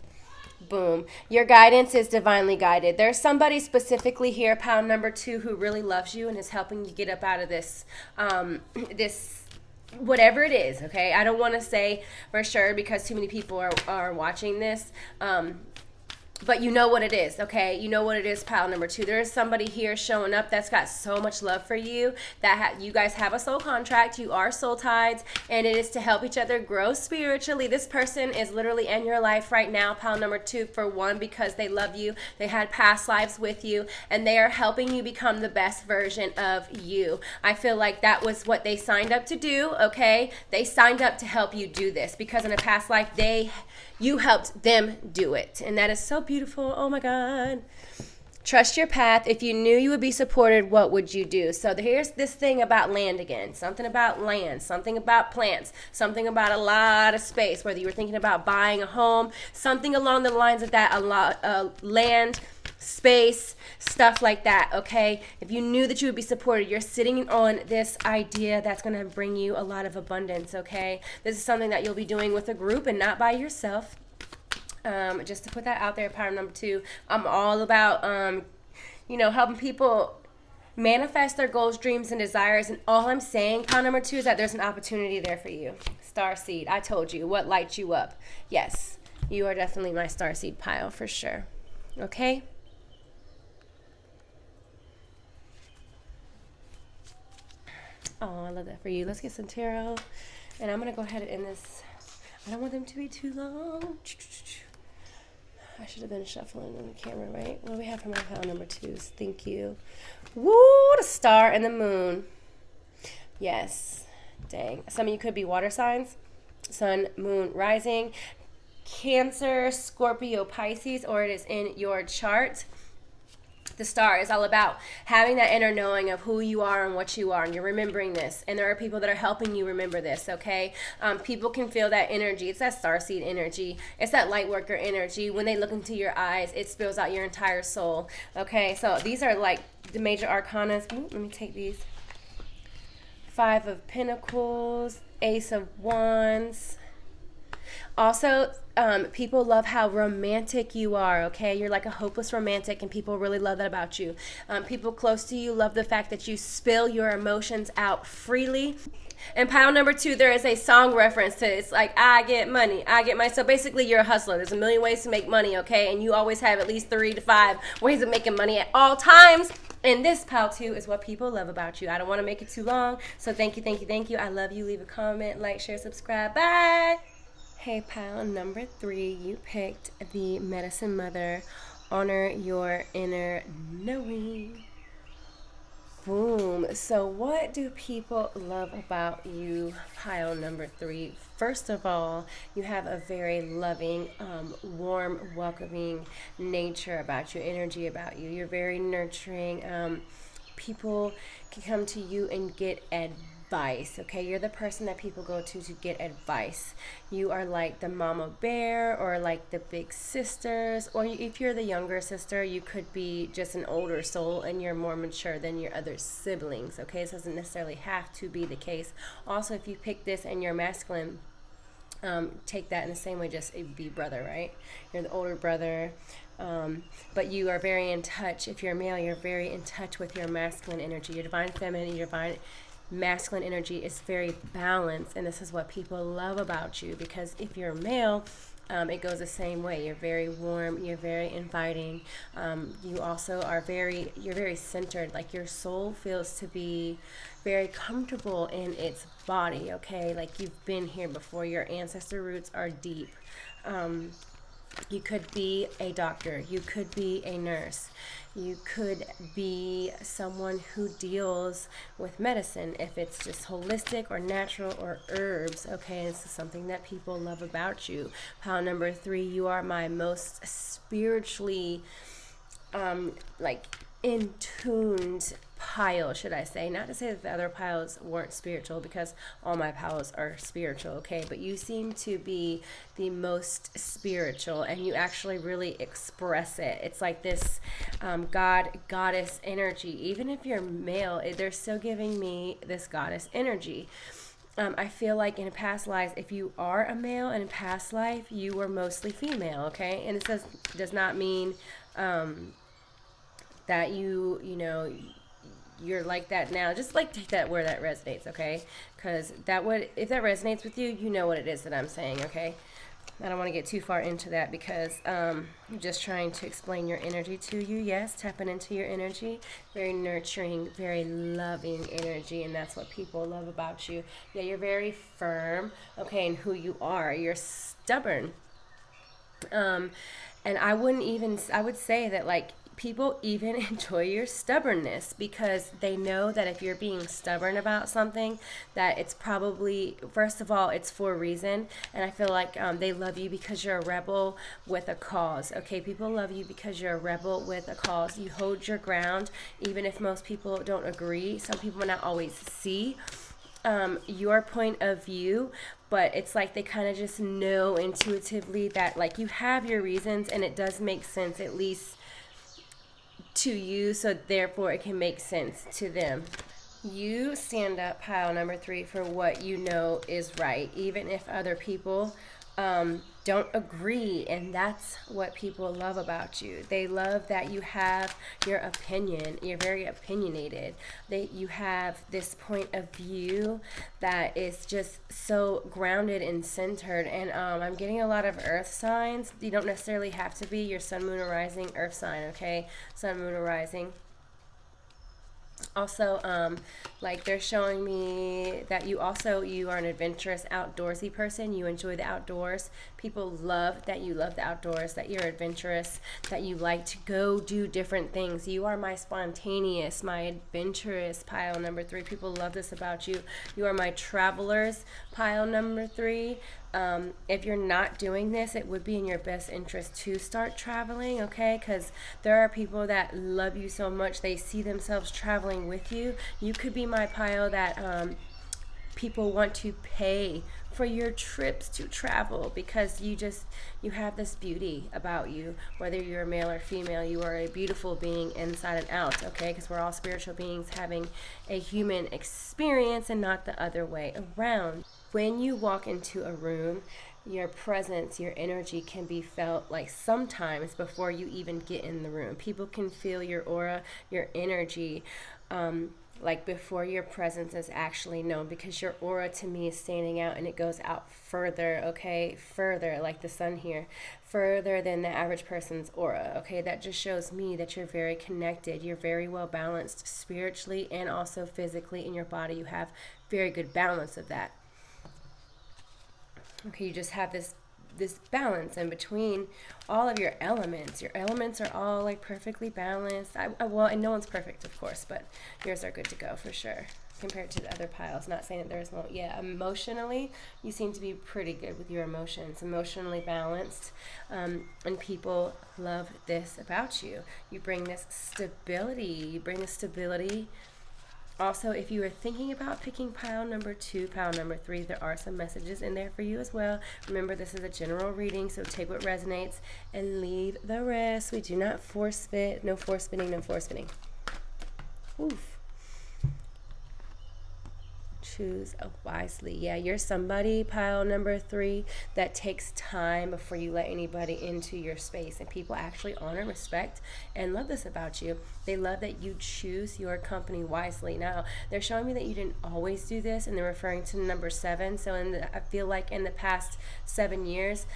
Boom. Your guidance is divinely guided. There's somebody specifically here, pound number 2, who really loves you and is helping you get up out of this this whatever it is. Okay, I don't want to say for sure because too many people are watching this, but you know what it is. Okay, you know what it is, pile number 2. There is somebody here showing up that's got so much love for you, that you guys have a soul contract. You are soul tides, and it is to help each other grow spiritually. This person is literally in your life right now, pile number 2, for one, because they love you, they had past lives with you, and they are helping you become the best version of you. I feel like that was what they signed up to do. Okay, they signed up to help you do this because in a past life you helped them do it. And that is so beautiful. Oh my God. Trust your path. If you knew you would be supported, what would you do? So here's this thing about land again. Something about land, something about plants, something about a lot of space, whether you were thinking about buying a home, something along the lines of that, a lot land, space, stuff like that, okay? If you knew that you would be supported, you're sitting on this idea that's going to bring you a lot of abundance, okay? This is something that you'll be doing with a group and not by yourself. Just to put that out there, power number 2, I'm all about, helping people manifest their goals, dreams, and desires. And all I'm saying, power number 2, is that there's an opportunity there for you. Starseed, I told you what lights you up. Yes, you are definitely my starseed pile for sure. Okay? Oh, I love that for you. Let's get some tarot. And I'm going to go ahead and end this. I don't want them to be too long. I should have been shuffling on the camera, right? What do we have for my pile number 2s? Thank you. Woo, the star and the moon. Yes. Dang. Some of you could be water signs. Sun, moon, rising. Cancer, Scorpio, Pisces, or it is in your chart. The star is all about having that inner knowing of who you are and what you are, and you're remembering this, and there are people that are helping you remember this, okay? People can feel that energy. It's that starseed energy. It's that light worker energy. When they look into your eyes, it spills out your entire soul, okay? So these are like the major arcanas. Ooh, let me take these. 5 of Pentacles, Ace of Wands. Also, people love how romantic you are, okay? You're like a hopeless romantic, and people really love that about you. People close to you love the fact that you spill your emotions out freely. And pile number 2, there is a song reference to it. It's like, I get money, I get money. So basically, you're a hustler. There's a million ways to make money, okay? And you always have at least 3 to 5 ways of making money at all times. And this, pile 2, is what people love about you. I don't want to make it too long. So thank you, thank you, thank you. I love you. Leave a comment, like, share, subscribe. Bye. Hey, pile number 3, you picked the Medicine Mother. Honor your inner knowing. Boom. So what do people love about you, pile number 3? First of all, you have a very loving, warm, welcoming nature about you, energy about you. You're very nurturing. People can come to you and get advice, okay? You're the person that people go to get advice. You are like the mama bear, or like the big sisters, or if you're the younger sister, you could be just an older soul and you're more mature than your other siblings, okay? This doesn't necessarily have to be the case. Also, if you pick this and you're masculine, take that in the same way, just be brother, right? You're the older brother. But you are very in touch. If you're a male, you're very in touch with your masculine energy. Your divine feminine, your divine masculine energy is very balanced, and this is what people love about you, because if you're a male, it goes the same way. You're very warm, you're very inviting. You also are you're very centered. Like your soul feels to be very comfortable in its body, okay? Like you've been here before. Your ancestor roots are deep. You could be a doctor. You could be a nurse. You could be someone who deals with medicine, if it's just holistic or natural or herbs, okay? This is something that people love about you. Pile number 3, you are my most spiritually, in tuned pile, should I say. Not to say that the other piles weren't spiritual, because all my piles are spiritual, okay? But you seem to be the most spiritual, and you actually really express it. It's like this goddess energy. Even if you're male, they're still giving me this goddess energy. I feel like in past lives, if you are a male in a past life, you were mostly female, okay? And it does not mean that you know, you're like that now. Just like take that where that resonates, okay? Because that would, if that resonates with you, you know what it is that I'm saying, okay? I don't want to get too far into that, because I'm just trying to explain your energy to you. Yes, tapping into your energy. Very nurturing, very loving energy, and that's what people love about you. Yeah, you're very firm, okay, in who you are. You're stubborn. And I would say that, like, people even enjoy your stubbornness, because they know that if you're being stubborn about something, that it's probably, first of all, it's for a reason. And I feel like they love you because you're a rebel with a cause. Okay, people love you because you're a rebel with a cause. You hold your ground, even if most people don't agree. Some people may not always see your point of view, but it's like they kind of just know intuitively that, like, you have your reasons, and it does make sense, at least to you, so therefore it can make sense to them. You stand up, pile number 3, for what you know is right, even if other people don't agree. And that's what people love about you. They love that you have your opinion. You're very opinionated. You have this point of view that is just so grounded and centered. And I'm getting a lot of earth signs. You don't necessarily have to be your sun, moon, or rising earth sign, okay? Sun, moon, or rising. Also, like, they're showing me that you are an adventurous, outdoorsy person. You enjoy the outdoors. People love that you love the outdoors, that you're adventurous, that you like to go do different things. You are my spontaneous, my adventurous, pile number 3. People love this about you. You are my travelers, pile number 3. If you're not doing this, it would be in your best interest to start traveling, okay? Because there are people that love you so much, they see themselves traveling with you. You could be my pile that people want to pay for your trips to travel, because you have this beauty about you. Whether you're male or female, you are a beautiful being inside and out, okay? Because we're all spiritual beings having a human experience, and not the other way around. When you walk into a room, your presence, your energy can be felt, like, sometimes before you even get in the room. People can feel your aura, your energy, like, before your presence is actually known, because your aura to me is standing out, and it goes out further, okay? Further, like the sun here, further than the average person's aura, okay? That just shows me that you're very connected. You're very well balanced spiritually and also physically in your body. You have very good balance of that. Okay, you just have this balance in between all of your elements. Your elements are all, like, perfectly balanced. Well, and no one's perfect, of course, but yours are good to go for sure compared to the other piles. Not saying that there's no, yeah, emotionally, you seem to be pretty good with your emotions, emotionally balanced, and people love this about you. You bring this stability. Also, if you are thinking about picking pile number 2, pile number 3, there are some messages in there for you as well. Remember, this is a general reading, so take what resonates and leave the rest. We do not force fit. No force fitting, no force fitting. Oof. Choose wisely. Yeah, you're somebody, pile number 3, that takes time before you let anybody into your space. And people actually honor, respect, and love this about you. They love that you choose your company wisely. Now, they're showing me that you didn't always do this, and they're referring to number 7. So I feel like in the past 7 years,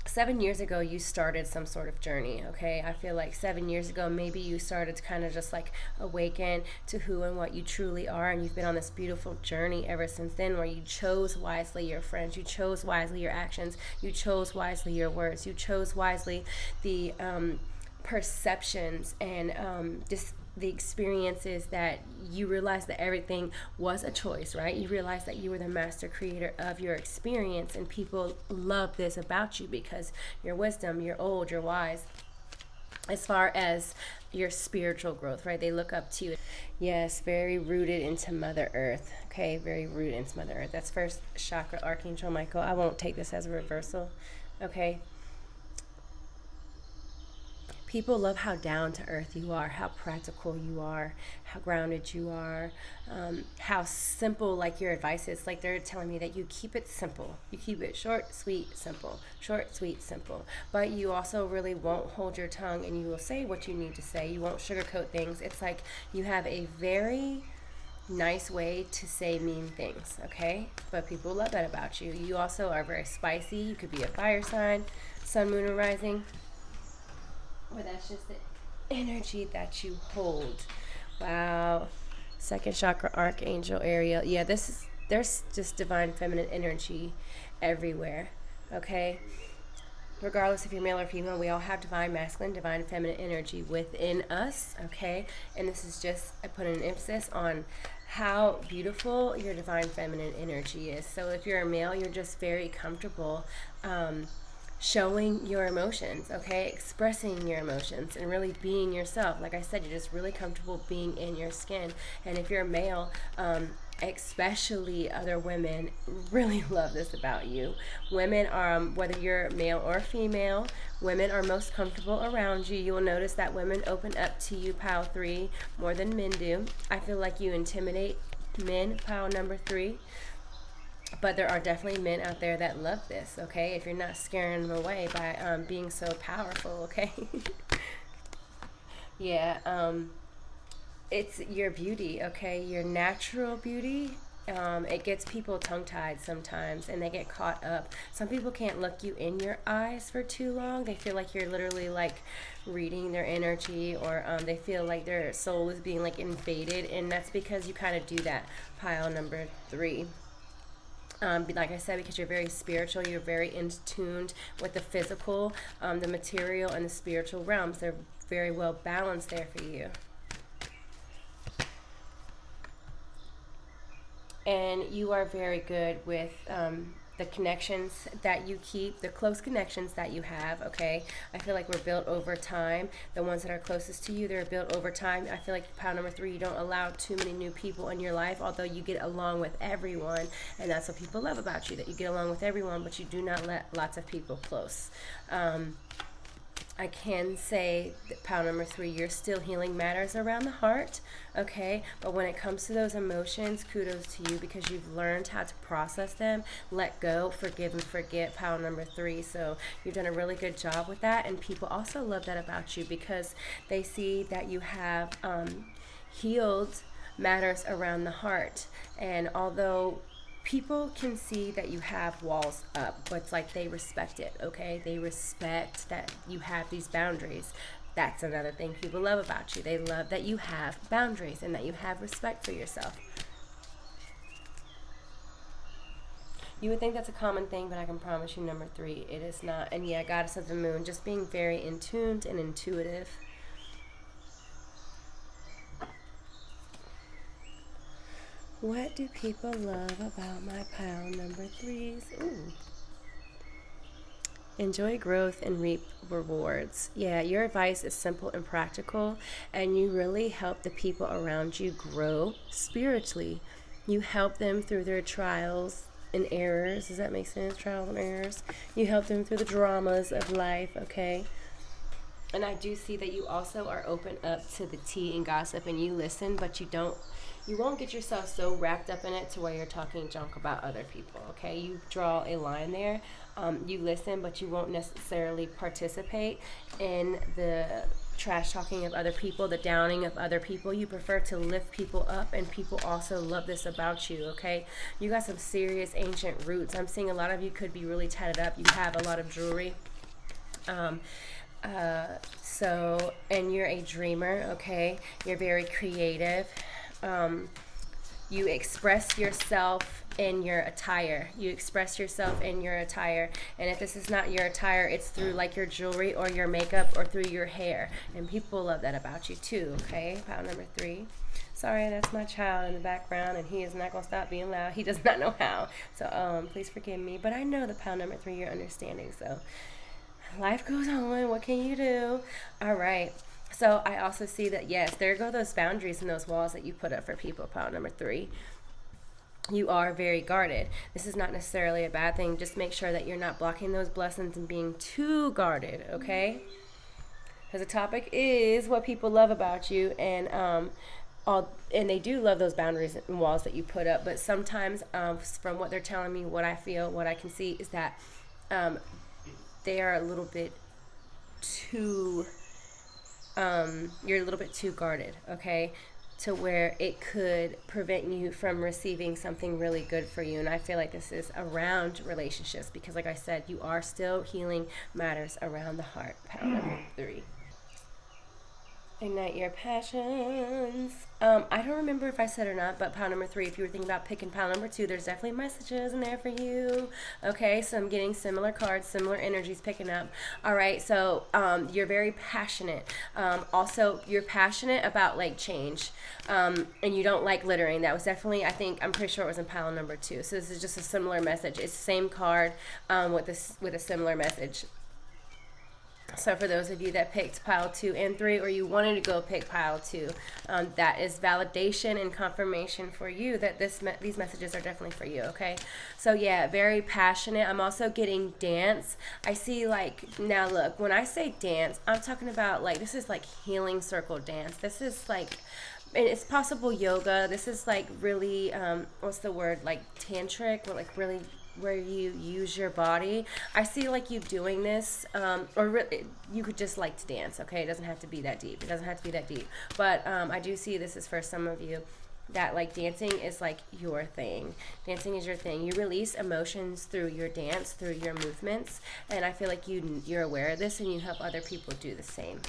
7 years ago, you started some sort of journey, okay? I feel like 7 years ago, maybe you started to kind of just, like, awaken to who and what you truly are, and you've been on this beautiful journey ever since then, where you chose wisely your friends, you chose wisely your actions, you chose wisely your words, you chose wisely the perceptions and just the experiences, that you realized that everything was a choice, right? You realized that you were the master creator of your experience, and people love this about you because you're wisdom, you're old, you're wise. as far as your spiritual growth, right? They look up to you. Yes, very rooted into Mother Earth. Okay, very rooted into Mother Earth. That's first chakra, Archangel Michael. I won't take this as a reversal. Okay, people love how down to earth you are, how practical you are, how grounded you are, how simple like your advice is. Like they're telling me that you keep it simple. You keep it short, sweet, simple. Short, sweet, simple. But you also really won't hold your tongue and you will say what you need to say. You won't sugarcoat things. It's like you have a very nice way to say mean things, okay? But people love that about you. You also are very spicy. You could be a fire sign, sun, moon, and rising. Or that's just the energy that you hold. Wow. Second chakra, Archangel Ariel. Yeah, there's just divine feminine energy everywhere. Okay? Regardless if you're male or female, we all have divine masculine, divine feminine energy within us. Okay? And this is just, I put an emphasis on how beautiful your divine feminine energy is. So if you're a male, you're just very comfortable showing your emotions, okay? Expressing your emotions and really being yourself. Like I said, you're just really comfortable being in your skin. And if you're a male, especially other women really love this about you. Women are, whether you're male or female, women are most comfortable around you. You will notice that women open up to you, pile 3, more than men do. I feel like you intimidate men, pile number 3. But there are definitely men out there that love this, okay? If you're not scaring them away by being so powerful, okay? Yeah, it's your beauty, okay? Your natural beauty. It gets people tongue-tied sometimes, and they get caught up. Some people can't look you in your eyes for too long. They feel like you're literally like reading their energy, or they feel like their soul is being like invaded, and that's because you kind of do that, pile number 3. Like I said, because you're very spiritual, you're very in tuned with the physical, the material, and the spiritual realms. They're very well balanced there for you. And you are very good with the connections that you keep, the close connections that you have, okay? I feel like we're built over time. The ones that are closest to you, they're built over time. I feel like pile number 3, you don't allow too many new people in your life, although you get along with everyone, and that's what people love about you, that you get along with everyone, but you do not let lots of people close. I can say that pile number 3, you're still healing matters around the heart, okay? But when it comes to those emotions, kudos to you because you've learned how to process them, let go, forgive and forget, pile number 3. So you've done a really good job with that, and people also love that about you because they see that you have healed matters around the heart. And although people can see that you have walls up, but it's like they respect it, okay? They respect that you have these boundaries. That's another thing people love about you. They love that you have boundaries and that you have respect for yourself. You would think that's a common thing, but I can promise you number 3, it is not. And yeah, Goddess of the Moon, just being very in tuned and intuitive. What do people love about my pile number 3s? Ooh. Enjoy growth and reap rewards. Yeah, your advice is simple and practical, and you really help the people around you grow spiritually. You help them through their trials and errors. Does that make sense? Trials and errors. You help them through the dramas of life, okay? And I do see that you also are open up to the tea and gossip, and you listen, but you won't get yourself so wrapped up in it to where you're talking junk about other people, okay? You draw a line there. You listen, but you won't necessarily participate in the trash talking of other people, the downing of other people. You prefer to lift people up, and people also love this about you, okay? You got some serious ancient roots. I'm seeing a lot of you could be really tatted up. You have a lot of jewelry. And you're a dreamer, okay? You're very creative. You express yourself in your attire. You express yourself in your attire. And if this is not your attire, it's through like your jewelry or your makeup or through your hair. And people love that about you too, okay? Pile number 3. Sorry, that's my child in the background, and he is not going to stop being loud. He does not know how. So please forgive me. But I know the pile number 3 you're understanding, so Life goes on. What can you do? All right. So I also see that, yes, there go those boundaries and those walls that you put up for people. Pile number 3. You are very guarded. This is not necessarily a bad thing. Just make sure that you're not blocking those blessings and being too guarded, okay? Because the topic is what people love about you, and and they do love those boundaries and walls that you put up. But sometimes, from what they're telling me, what I feel, what I can see is that um, they are a little bit too. You're a little bit too guarded, okay? To where it could prevent you from receiving something really good for you. And I feel like this is around relationships because, like I said, you are still healing matters around the heart. Pound number 3. Ignite your passions. I don't remember if I said or not, but pile number 3, if you were thinking about picking pile number 2, there's definitely messages in there for you. Okay, so I'm getting similar cards, similar energies picking up. All right, so you're very passionate. Also, you're passionate about like change, and you don't like littering. That was definitely, I'm pretty sure it was in pile number 2. So this is just a similar message. It's the same card with a similar message. So for those of you that picked pile 2 and 3, or you wanted to go pick pile 2, that is validation and confirmation for you that these messages are definitely for you, okay? So yeah, very passionate. I'm also getting dance. I see like, now look, when I say dance, I'm talking about like, this is like healing circle dance. This is like, and it's possible yoga. This is like really, what's the word? Like tantric, or like really where you use your body. I see like you doing this, you could just like to dance, okay? It doesn't have to be that deep. It doesn't have to be that deep. But I do see this is for some of you that like dancing is like your thing. Dancing is your thing. You release emotions through your dance, through your movements, and I feel like you're aware of this and you help other people do the same.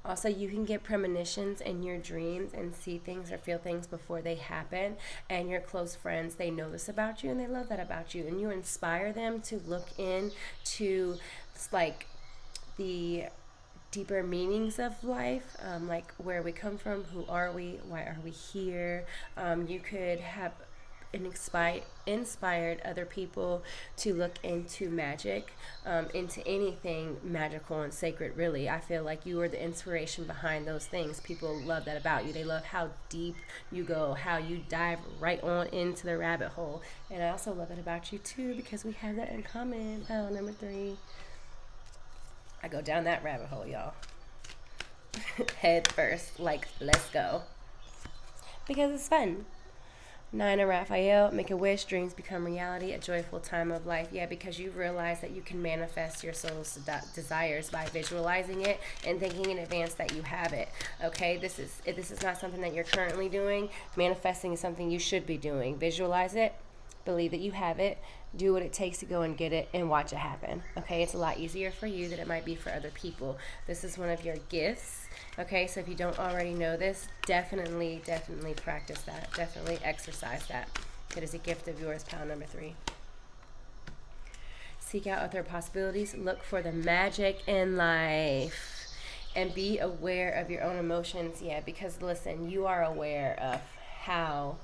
Also, you can get premonitions in your dreams and see things or feel things before they happen. And your close friends, they know this about you and they love that about you. And you inspire them to look into like the deeper meanings of life, like where we come from, who are we, why are we here. You could have inspired other people to look into magic, into anything magical and sacred, really. I feel like you are the inspiration behind those things. People love that about you. They love how deep you go, how you dive right on into the rabbit hole. And I also love it about you too, because we have that in common. Pile number 3. I go down that rabbit hole, y'all. Head first, like, let's go. Because it's fun. 9 of Raphael, make a wish, dreams become reality, a joyful time of life. Yeah, because you realize that you can manifest your soul's desires by visualizing it and thinking in advance that you have it. Okay, this is not something that you're currently doing. Manifesting is something you should be doing. Visualize it, believe that you have it, do what it takes to go and get it, and watch it happen. Okay, it's a lot easier for you than it might be for other people. This is one of your gifts. Okay, so if you don't already know this, definitely practice that. Definitely exercise that. It is a gift of yours, pile number 3. Seek out other possibilities. Look for the magic in life. And be aware of your own emotions. Yeah, because listen, you are aware of how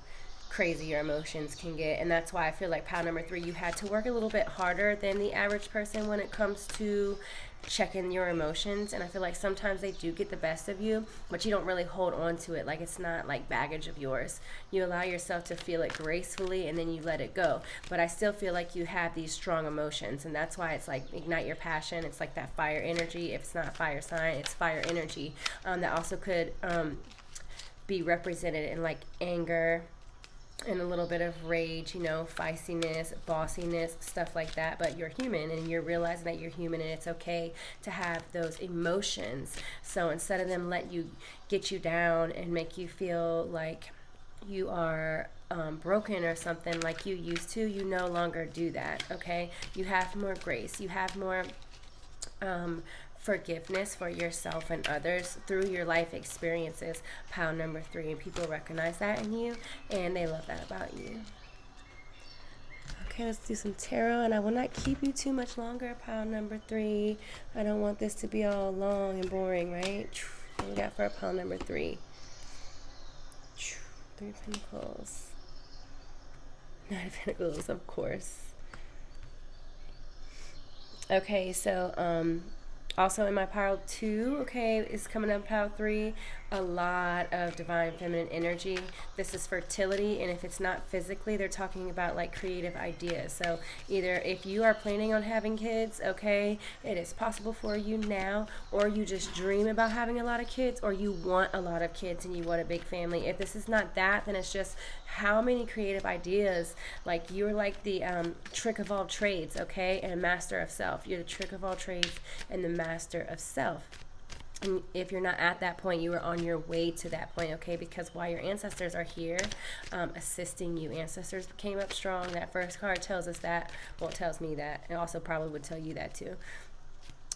crazy your emotions can get, and that's why I feel like pile number 3, you had to work a little bit harder than the average person when it comes to checking your emotions. And I feel like sometimes they do get the best of you, but you don't really hold on to it. Like, it's not like baggage of yours. You allow yourself to feel it gracefully and then you let it go. But I still feel like you have these strong emotions, and that's why it's like ignite your passion. It's like that fire energy. If it's not fire sign, it's fire energy. That also could be represented in like anger and a little bit of rage, feistiness, bossiness, stuff like that. But you're human, and you're realizing that you're human, and it's okay to have those emotions. So instead of them get you down and make you feel like you are broken or something like you used to, you no longer do that. Okay, you have more grace, you have more forgiveness for yourself and others through your life experiences. Pile number 3, and people recognize that in you and they love that about you. Okay, let's do some tarot, and I will not keep you too much longer. Pile number 3. I don't want this to be all long and boring, right? What we got for pile number 3? 3 of Pentacles. 9 of Pentacles, of course. Okay, so also in my pile two, okay, is coming up pile three, a lot of divine feminine energy. This is fertility, and if it's not physically, they're talking about like creative ideas. So either if you are planning on having kids, okay, it is possible for you now, or you just dream about having a lot of kids, or you want a lot of kids and you want a big family. If this is not that, then it's just how many creative ideas. Like you're like the trick of all trades, okay, and master of self. You're the trick of all trades and the master of self. And if you're not at that point, you are on your way to that point, okay? Because while your ancestors are here assisting you, ancestors came up strong. That first card tells us that. Well, it tells me that. It also probably would tell you that too,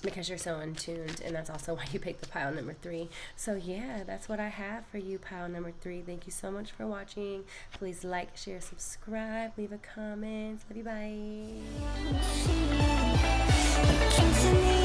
because you're so untuned, and that's also why you picked the pile number three. So yeah, that's what I have for you, pile number three. Thank you so much for watching. Please like, share, subscribe, leave a comment. Love you, bye.